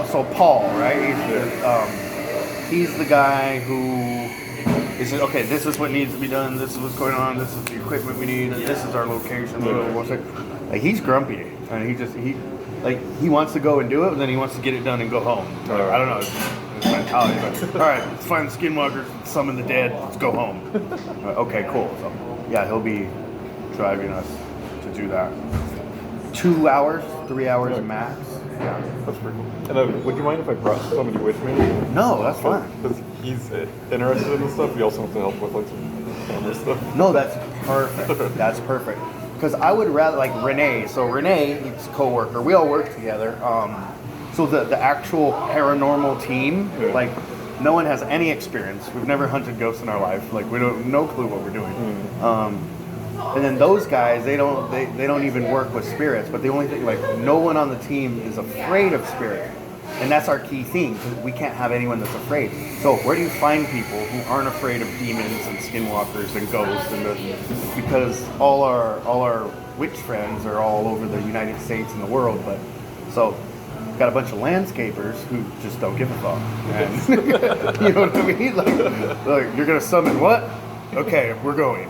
so Paul, right? He's the guy who is okay. This is what needs to be done. This is what's going on. This is the equipment we need. This is our location. Like he's grumpy, and he wants to go and do it, but then he wants to get it done and go home. So, I don't know. His mentality. But, all right, let's find the skinwalkers, summon the dead. Let's go home. Okay, cool. So yeah, he'll be driving us to do that. 2 hours, 3 hours max. Yeah, that's pretty cool. And would you mind if I brought somebody with me? No, that's fine. Because he's interested in this stuff. We also have to help with like some camera stuff. No, that's perfect. That's perfect. Because I would rather like Renee. So Renee, he's a coworker. We all work together. So the actual paranormal team, like no one has any experience. We've never hunted ghosts in our life. Like we don't no clue what we're doing. And then those guys, they don't even work with spirits. But the only thing, like no one on the team is afraid of spirit. And that's our key thing. We can't have anyone that's afraid. So where do you find people who aren't afraid of demons and skinwalkers and ghosts? Because all our witch friends are all over the United States and the world. But so got a bunch of landscapers who just don't give a fuck. And you know what I mean? Like you're gonna summon what? Okay, we're going.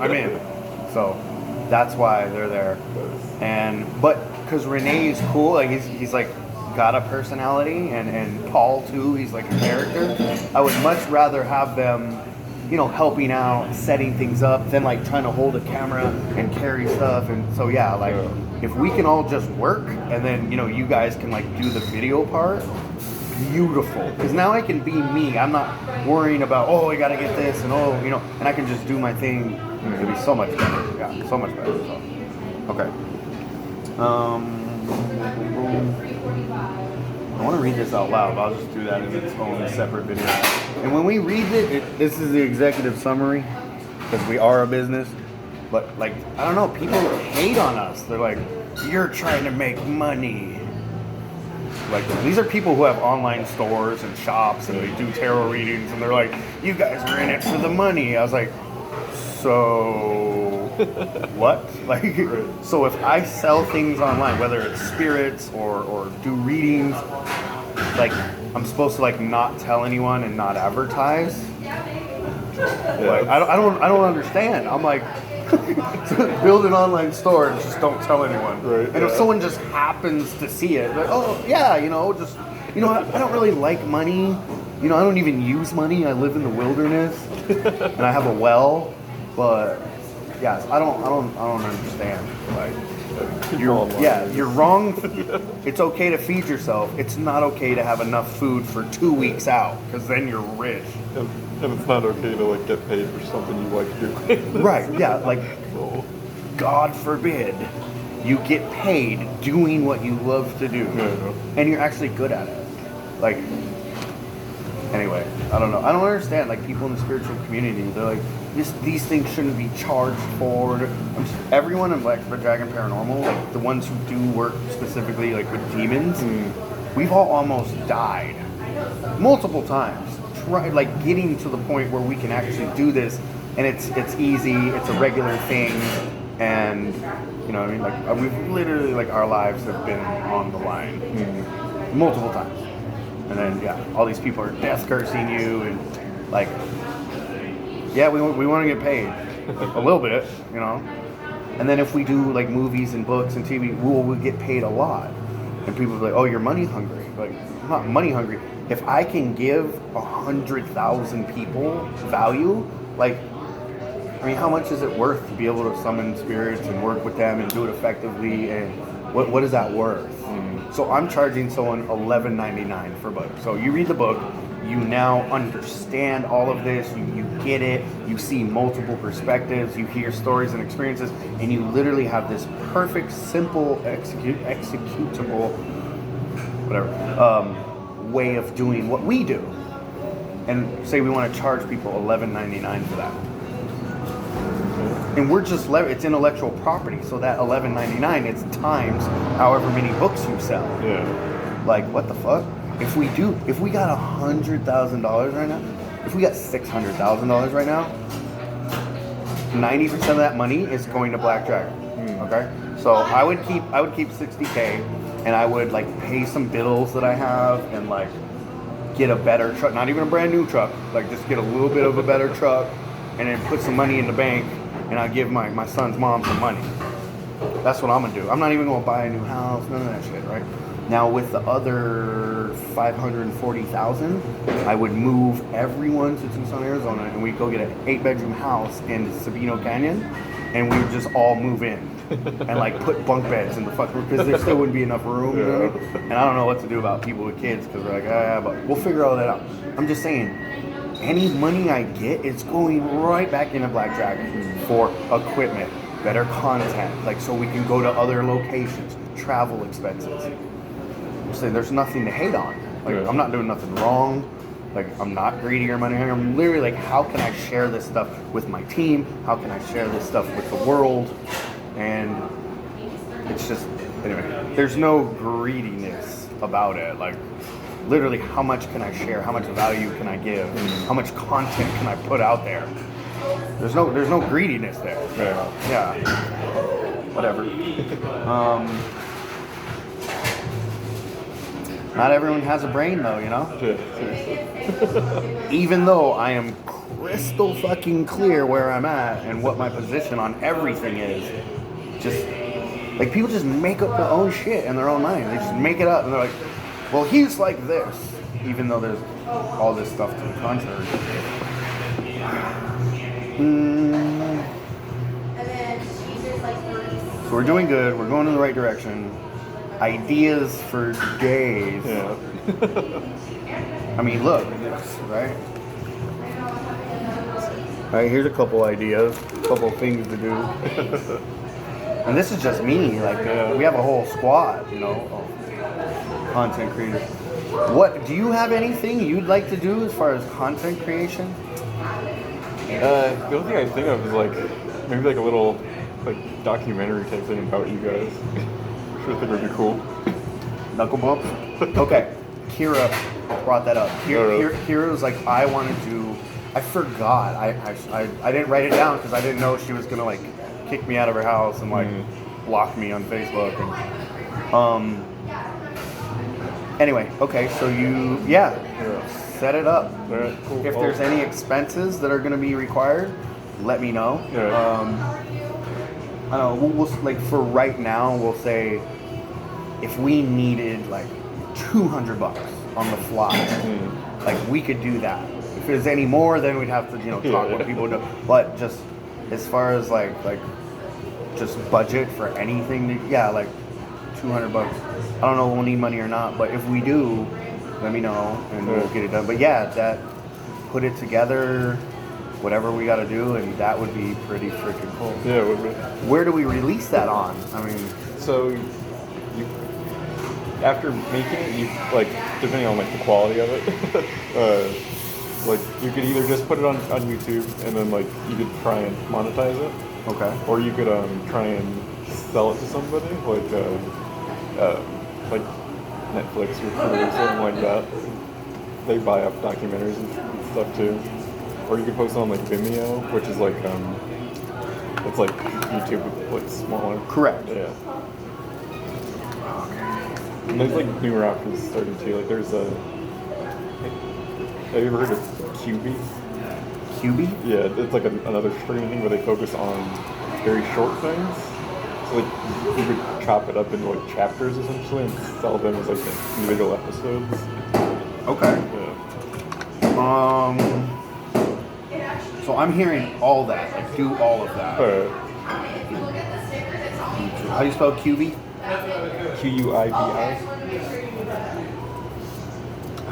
I'm in. So that's why they're there. But because Renee's cool, like he's like got a personality, and Paul too, he's like a character. I would much rather have them, you know, helping out, setting things up, than like trying to hold a camera and carry stuff. And so yeah, like if we can all just work, and then, you know, you guys can like do the video part, beautiful. Because now I can be me. I'm not worrying about, oh, I gotta get this, and oh, you know, and I can just do my thing. It'll be so much better. Yeah, so much better. So. Okay. I want to read this out loud, but I'll just do that in its own separate video. And when we read it, this is the executive summary, because we are a business. But like, I don't know, people hate on us. They're like, you're trying to make money. Like, these are people who have online stores and shops, and they do tarot readings, and they're like, you guys are in it for the money. I was like, so what? Like, so if I sell things online, whether it's spirits or do readings, like, I'm supposed to like not tell anyone and not advertise? Like, I don't understand. I'm like, build an online store and just don't tell anyone. Right, and if someone just happens to see it, like, oh yeah, you know, just, you know, I don't really like money. You know, I don't even use money. I live in the wilderness and I have a well. But yes, I don't understand. Like, you're wrong. It's okay to feed yourself. It's not okay to have enough food for 2 weeks out, because then you're rich. And it's not okay to like get paid for something you like doing. Right? Yeah. Like, God forbid you get paid doing what you love to do, and you're actually good at it. Like. Anyway, I don't know. I don't understand, like, people in the spiritual community. They're like, these things shouldn't be charged for. Everyone in Black Dragon Paranormal, like the ones who do work specifically like with demons, we've all almost died multiple times. Like getting to the point where we can actually do this, and it's easy. It's a regular thing, and you know what I mean. Like we've literally, like, our lives have been on the line multiple times. And then, yeah, all these people are death cursing you, and like, yeah, we want to get paid a little bit, you know. And then if we do like movies and books and TV, we'll get paid a lot. And people are like, oh, you're money hungry. Like, I'm not money hungry. If I can give 100,000 people value, like, I mean, how much is it worth to be able to summon spirits and work with them and do it effectively? And what is that worth? So I'm charging someone $11.99 for a book. So you read the book, you now understand all of this, you get it, you see multiple perspectives, you hear stories and experiences, and you literally have this perfect, simple, executable, whatever, way of doing what we do. And say we want to charge people $11.99 for that. And we're just, it's intellectual property, so that $11.99, it's times however many books you sell. Yeah. Like, what the fuck? If we got $100,000 right now, if we got $600,000 right now, 90% of that money is going to Black Dragon. Okay? So I would keep $60K, and I would like pay some bills that I have, and like get a better truck, not even a brand new truck, like just get a little bit of a better truck, and then put some money in the bank. And I give my son's mom some money. That's what I'm gonna do. I'm not even gonna buy a new house, none of that shit, right? Now with the other 540,000, I would move everyone to Tucson, Arizona, and we'd go get an 8-bedroom house in Sabino Canyon, and we would just all move in and like put bunk beds in the fucking room, because there still wouldn't be enough room. You know what I mean? And I don't know what to do about people with kids, because they're like, but we'll figure all that out. I'm just saying, any money I get, it's going right back into Black Dragon for equipment, better content, like so we can go to other locations, travel expenses. I'm saying there's nothing to hate on. Like, I'm not doing nothing wrong. Like, I'm not greedy or money hungry. I'm literally like, how can I share this stuff with my team? How can I share this stuff with the world? And it's just, anyway, there's no greediness about it. Like, literally, how much can I share? How much value can I give? How much content can I put out there? There's no greediness there. Yeah. Whatever. Not everyone has a brain, though, you know? Even though I am crystal fucking clear where I'm at and what my position on everything is, just, like, people just make up their own shit in their own mind. They just make it up, and they're like, well, he's like this, even though there's all this stuff to the contrary. So we're doing good. We're going in the right direction. Ideas for days. Yeah. I mean, look, right? All right, here's a couple ideas, a couple things to do. And this is just me. Like, we have a whole squad, you know, of content creators. What do you have anything you'd like to do as far as content creation? The only thing I think of is like maybe like a little like documentary type thing about you guys. I sure think would be cool. Knuckle bumps? Okay. Kira brought that up. Kira was like, I want to do. I forgot. I didn't write it down because I didn't know she was gonna like kick me out of her house and like block me on Facebook. And, anyway, okay. So you set it up. Right, cool. If there's any expenses that are gonna be required, let me know. Yeah. I don't know. We'll like for right now, we'll say if we needed like $200 on the fly, like we could do that. If there's any more, then we'd have to talk what people do. But just as far as like just budget for anything, like $200. I don't know if we'll need money or not, but if we do, let me know and we'll get it done. But that put it together. Whatever we got to do, and that would be pretty freaking cool. Yeah, it would be. Where do we release that on? I mean, so you after making it, you like depending on like the quality of it, like you could either just put it on YouTube and then like you could try and monetize it. Okay. Or you could try and sell it to somebody like Netflix or Hulu or something like that. They buy up documentaries and stuff too. Or you can post it on like Vimeo, which is like it's like YouTube but like smaller. Correct. Yeah. And there's like newer options starting too. Like there's a. Have you ever heard of QB? QB? Yeah, it's like another streaming thing where they focus on very short things. So like you could chop it up into like chapters essentially and sell them as like individual episodes. Okay. Yeah. So I'm hearing all that, like do all of that. How do you spell QB? QUIBI. I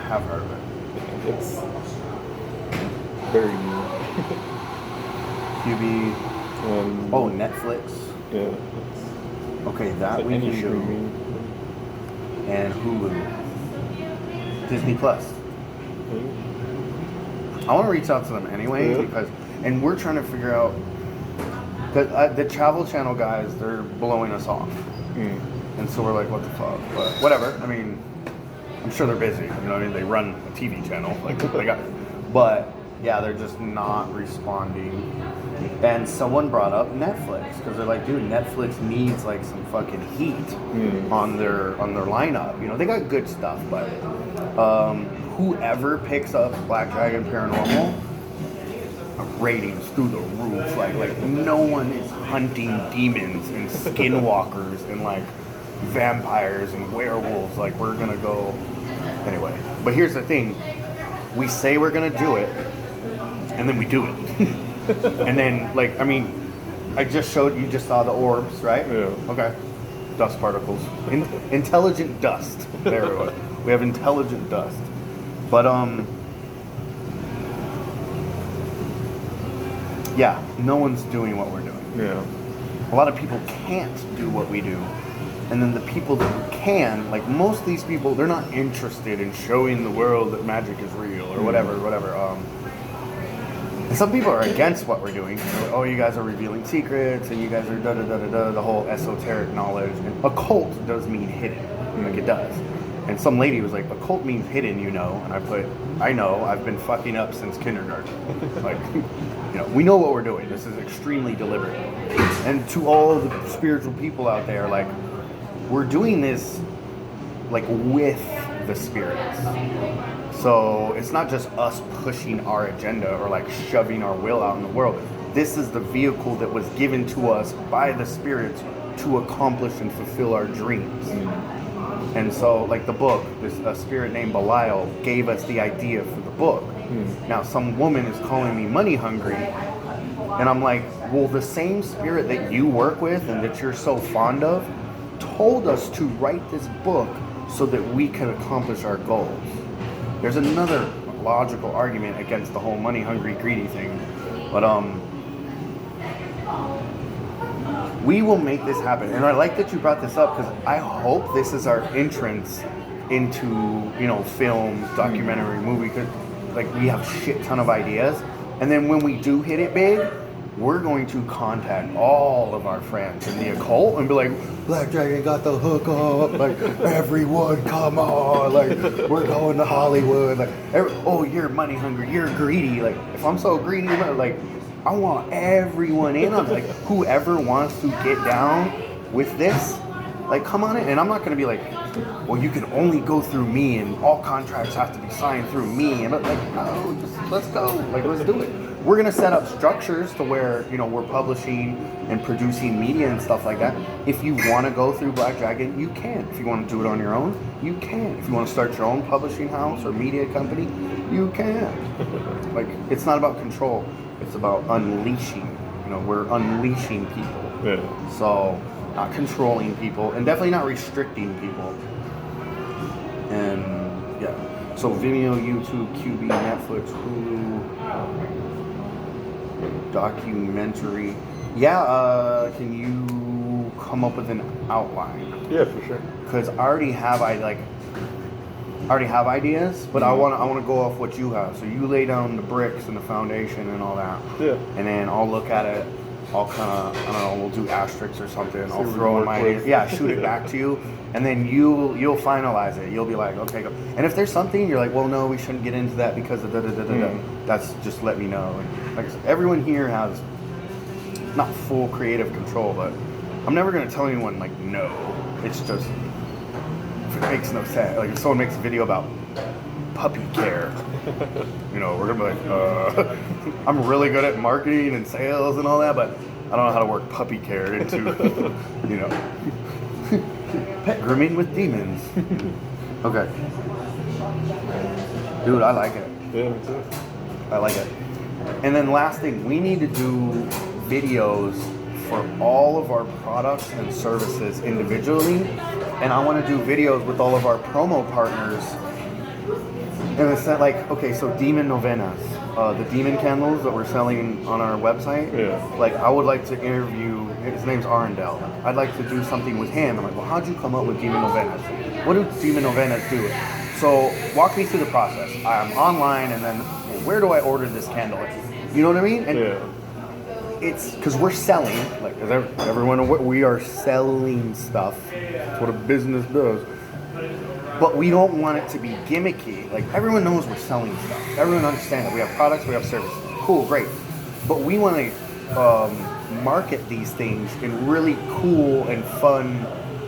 have heard of it. It's very new. QB. Oh, Netflix. Yeah. Okay, that like we any can streaming. do. And Hulu. Disney Plus. I want to reach out to them anyway and we're trying to figure out the Travel Channel guys. They're blowing us off, and so we're like, what the fuck? But whatever. I mean, I'm sure they're busy. You know what I mean? They run a TV channel, like they got. But yeah, they're just not responding. And someone brought up Netflix because they're like, dude, Netflix needs like some fucking heat on their lineup. You know, they got good stuff, but. Whoever picks up Black Dragon Paranormal, ratings through the roof. Like no one is hunting demons and skinwalkers and like vampires and werewolves. Like we're gonna go anyway. But here's the thing: we say we're gonna do it, and then we do it. And then I just showed you. Just saw the orbs, right? Yeah. Okay. Dust particles. Intelligent dust. There we go. We have intelligent dust. But yeah, no one's doing what we're doing. Yeah. A lot of people can't do what we do. And then the people that can, like most of these people, they're not interested in showing the world that magic is real or whatever. And some people are against what we're doing. Oh, you guys are revealing secrets and you guys are da-da-da-da-da, the whole esoteric knowledge. And occult does mean hidden. Like it does. And some lady was like, occult means hidden, you know. And I know, I've been fucking up since kindergarten. Like, we know what we're doing. This is extremely deliberate. And to all the spiritual people out there, like, we're doing this, like, with the spirits. So it's not just us pushing our agenda or, like, shoving our will out in the world. This is the vehicle that was given to us by the spirits to accomplish and fulfill our dreams. And so, like the book, a spirit named Belial gave us the idea for the book. Now, some woman is calling me money hungry, and I'm like, well, the same spirit that you work with and that you're so fond of told us to write this book so that we can accomplish our goals. There's another logical argument against the whole money hungry, greedy thing, but we will make this happen. And I like that you brought this up because I hope this is our entrance into, you know, film, documentary, movie, because like we have shit ton of ideas, and then when we do hit it big, we're going to contact all of our friends in the occult and be like, Black Dragon got the hook up, like everyone come on, like we're going to Hollywood, like oh, you're money hungry, you're greedy. Like if I'm so greedy, like I want everyone in on it. Like whoever wants to get down with this, like come on in. And I'm not going to be like, well, you can only go through me and all contracts have to be signed through me. And like, no, just let's go. Like, let's do it. We're going to set up structures to where, you know, we're publishing and producing media and stuff like that. If you want to go through Black Dragon, you can. If you want to do it on your own, you can. If you want to start your own publishing house or media company, you can. Like, it's not about control. It's about unleashing. You know, we're unleashing people. Yeah. So, not controlling people, and definitely not restricting people. And yeah, so Vimeo, YouTube, QB, Netflix, Hulu, documentary. Yeah, can you come up with an outline? Yeah, for sure. Because I already have ideas, but I want to go off what you have. So you lay down the bricks and the foundation and all that. Yeah. And then I'll look at it. I'll kind of, I don't know, we'll do asterisks or something. I'll throw in my ideas. Yeah, shoot it back to you. And then you'll finalize it. You'll be like, okay, go. And if there's something you're like, well, no, we shouldn't get into that because of da-da-da-da-da. That's just let me know. And like I said, everyone here has not full creative control, but I'm never going to tell anyone, like, no. It's just, if it makes no sense. Like, if someone makes a video about puppy care, you know, we're going to be like, I'm really good at marketing and sales and all that, but I don't know how to work puppy care into, you know, pet grooming with demons. Okay. Dude, I like it. Yeah, me too. I like it. And then last thing, we need to do videos for all of our products and services individually. And I want to do videos with all of our promo partners. And it's not like, okay, so Demon Novenas, the demon candles that we're selling on our website. Yeah. Like, I would like to interview, his name's Arundel. I'd like to do something with him. I'm like, well, how'd you come up with Demon Novenas? What do Demon Novenas do? So, walk me through the process. I'm online, and then, well, where do I order this candle? You know what I mean? And yeah. It's because we're selling, like, as everyone, we are selling stuff. That's what a business does. But we don't want it to be gimmicky. Like, everyone knows we're selling stuff. Everyone understands that we have products, we have services. Cool, great. But we want to market these things in really cool and fun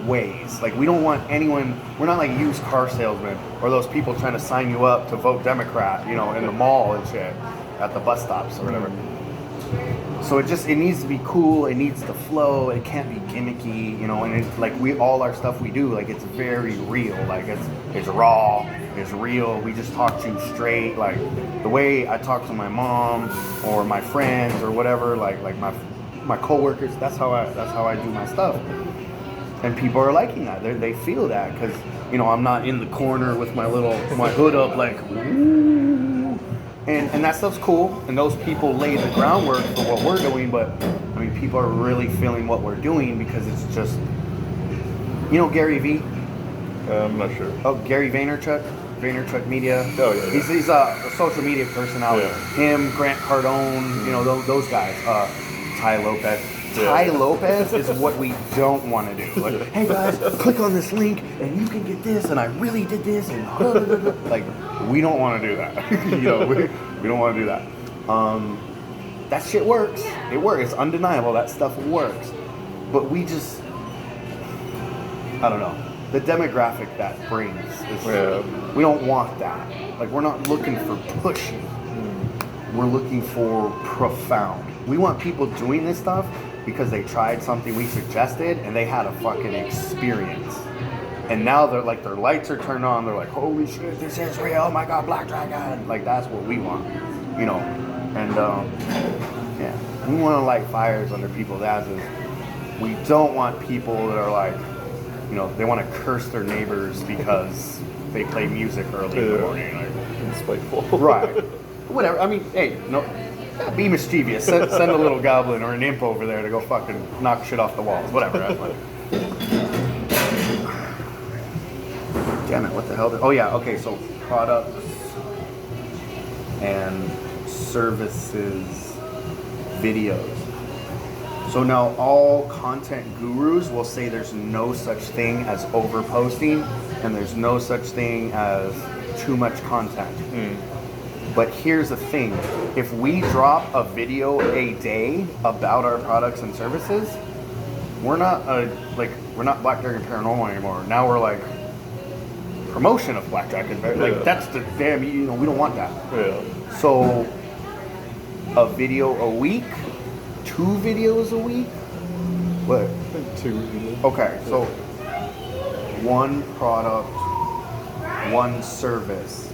ways. Like, we don't want anyone, we're not like used car salesmen or those people trying to sign you up to vote Democrat, you know, in the mall and shit, at the bus stops or whatever. So it needs to be cool, it needs to flow, it can't be gimmicky, you know, and it's like all our stuff we do, like, it's very real, like it's raw, it's real, we just talk to you straight, like the way I talk to my mom or my friends or whatever, like my coworkers, that's how I do my stuff. And people are liking that, they feel that, because, you know, I'm not in the corner with my hood up like, ooh. And that stuff's cool, and those people lay the groundwork for what we're doing, but, I mean, people are really feeling what we're doing because it's just, you know, Gary V? I'm not sure. Oh, Gary Vaynerchuk Media. Oh, yeah. He's a social media personality. Yeah. Him, Grant Cardone, you know, those guys. Ty Lopez. Yeah. Ty Lopez is what we don't want to do. Like, hey guys, click on this link and you can get this, and I really did this, and like, we don't want to do that. You know, we don't want to do that. That shit works. It works. It's undeniable. That stuff works. But we just, I don't know. The demographic that brings is, we don't want that. Like, we're not looking for pushy. We're looking for profound. We want people doing this stuff because they tried something we suggested and they had a fucking experience. And now they're like, their lights are turned on. They're like, holy shit, this is real. Oh my God, Black Dragon. Like, that's what we want, you know. And yeah, we want to light fires under people's asses. We don't want people that are like, you know, they want to curse their neighbors because they play music early in the morning. Like, and spiteful. Right. Whatever. I mean, hey, no, be mischievous. Send a little goblin or an imp over there to go fucking knock shit off the walls. Whatever. That's fine. Damn it, what the hell? Oh yeah, okay, so products and services, videos. So now all content gurus will say there's no such thing as overposting and there's no such thing as too much content. But here's the thing, if we drop a video a day about our products and services, we're not Black Dragon Paranormal anymore. Now we're like promotion of Black Dragon. Like that's the damn, you know, we don't want that. Yeah. So a video a week, 2 videos a week. What? 2. Okay, so 1 product, 1 service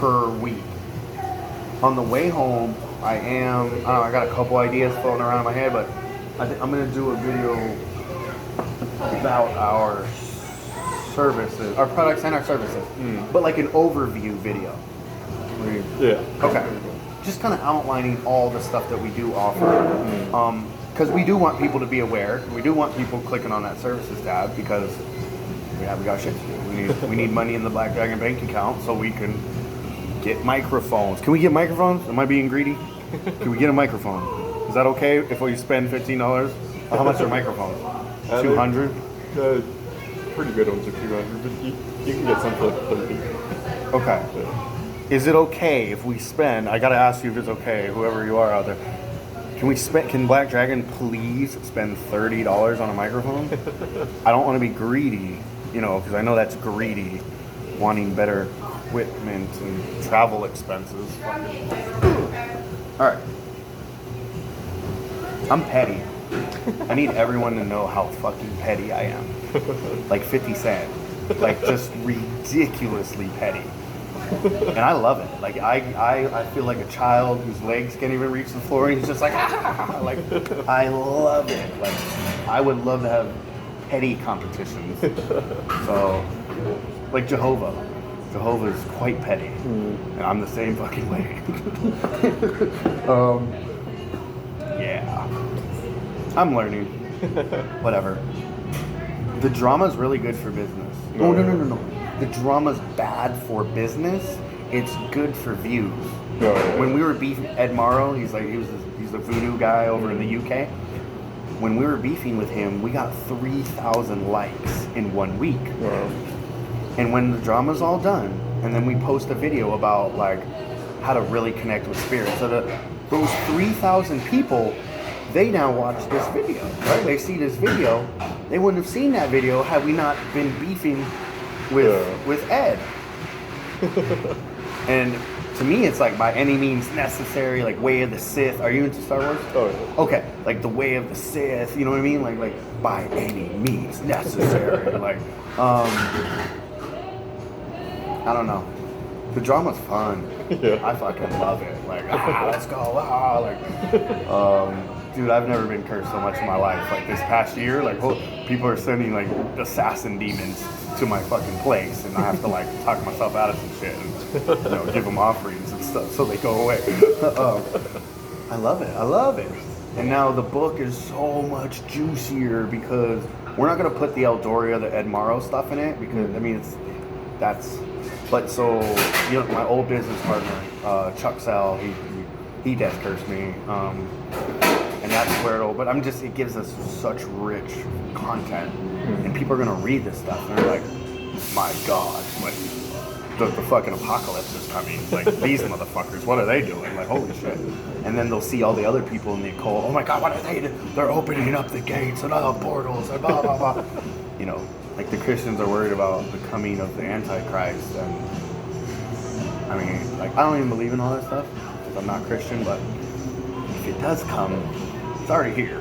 per week. On the way home, I got a couple ideas floating around in my head, but I think I'm gonna do a video about our services, our products and our services, but like an overview video. Yeah. Okay. Just kind of outlining all the stuff that we do offer, because we do want people to be aware. We do want people clicking on that services tab because we got shit to do. We need money in the Black Dragon bank account so we can get microphones. Can we get microphones? Am I being greedy? Can we get a microphone? Is that okay if we spend $15? How much are microphones? 200? Pretty good ones are 200, but you can get some for like 30. Okay. Is it okay if we spend, I gotta ask you if it's okay, whoever you are out there, can Black Dragon please spend $30 on a microphone? I don't want to be greedy, you know, because I know that's greedy, wanting better equipment and travel expenses. Alright. I'm petty. I need everyone to know how fucking petty I am. Like 50 Cent. Like just ridiculously petty. And I love it. Like I feel like a child whose legs can't even reach the floor and he's just like, ah! Like I love it. Like I would love to have petty competitions. So like Jehovah is quite petty. And I'm the same fucking way. Yeah. I'm learning. Whatever. The drama's really good for business. No. The drama's bad for business. It's good for views. No. When we were beefing Ed Morrow, he's the voodoo guy over in the UK. When we were beefing with him, we got 3,000 likes in 1 week. Wow. And when the drama's all done, and then we post a video about like how to really connect with spirit, so that those 3,000 people, they now watch this video, right? They see this video. They wouldn't have seen that video had we not been beefing with Ed. And to me, it's like by any means necessary, like Way of the Sith. Are you into Star Wars? Oh, yeah. Okay, like the Way of the Sith. You know what I mean? Like by any means necessary. Like, I don't know. The drama's fun. Yeah. I fucking love it. Like, let's go. Like, dude, I've never been cursed so much in my life. Like this past year, like people are sending like assassin demons to my fucking place, and I have to like talk myself out of some shit and give them offerings and stuff so they go away. I love it. And now the book is so much juicier because we're not gonna put the Eldoria, the Ed Morrow stuff in it because I mean but so you know my old business partner Chuck Sell, he death cursed me. And that's where but it gives us such rich content, and people are gonna read this stuff and they're like, my God, like the fucking apocalypse is coming. Like these motherfuckers, what are they doing? Like holy shit! And then they'll see all the other people in the occult. Oh my God, what are they doing? They're opening up the gates and all the portals and blah blah blah. You know, like the Christians are worried about the coming of the Antichrist, and I mean, like I don't even believe in all that stuff because I'm not Christian, but if it does come, it's already here.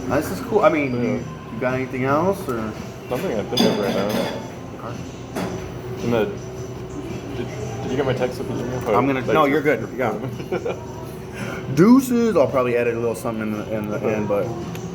This is cool. I mean, you got anything else or? Nothing I think of right now. And did you get my text with the email? I'm gonna. No, you're good. Yeah. Deuces. I'll probably edit a little something in the end, but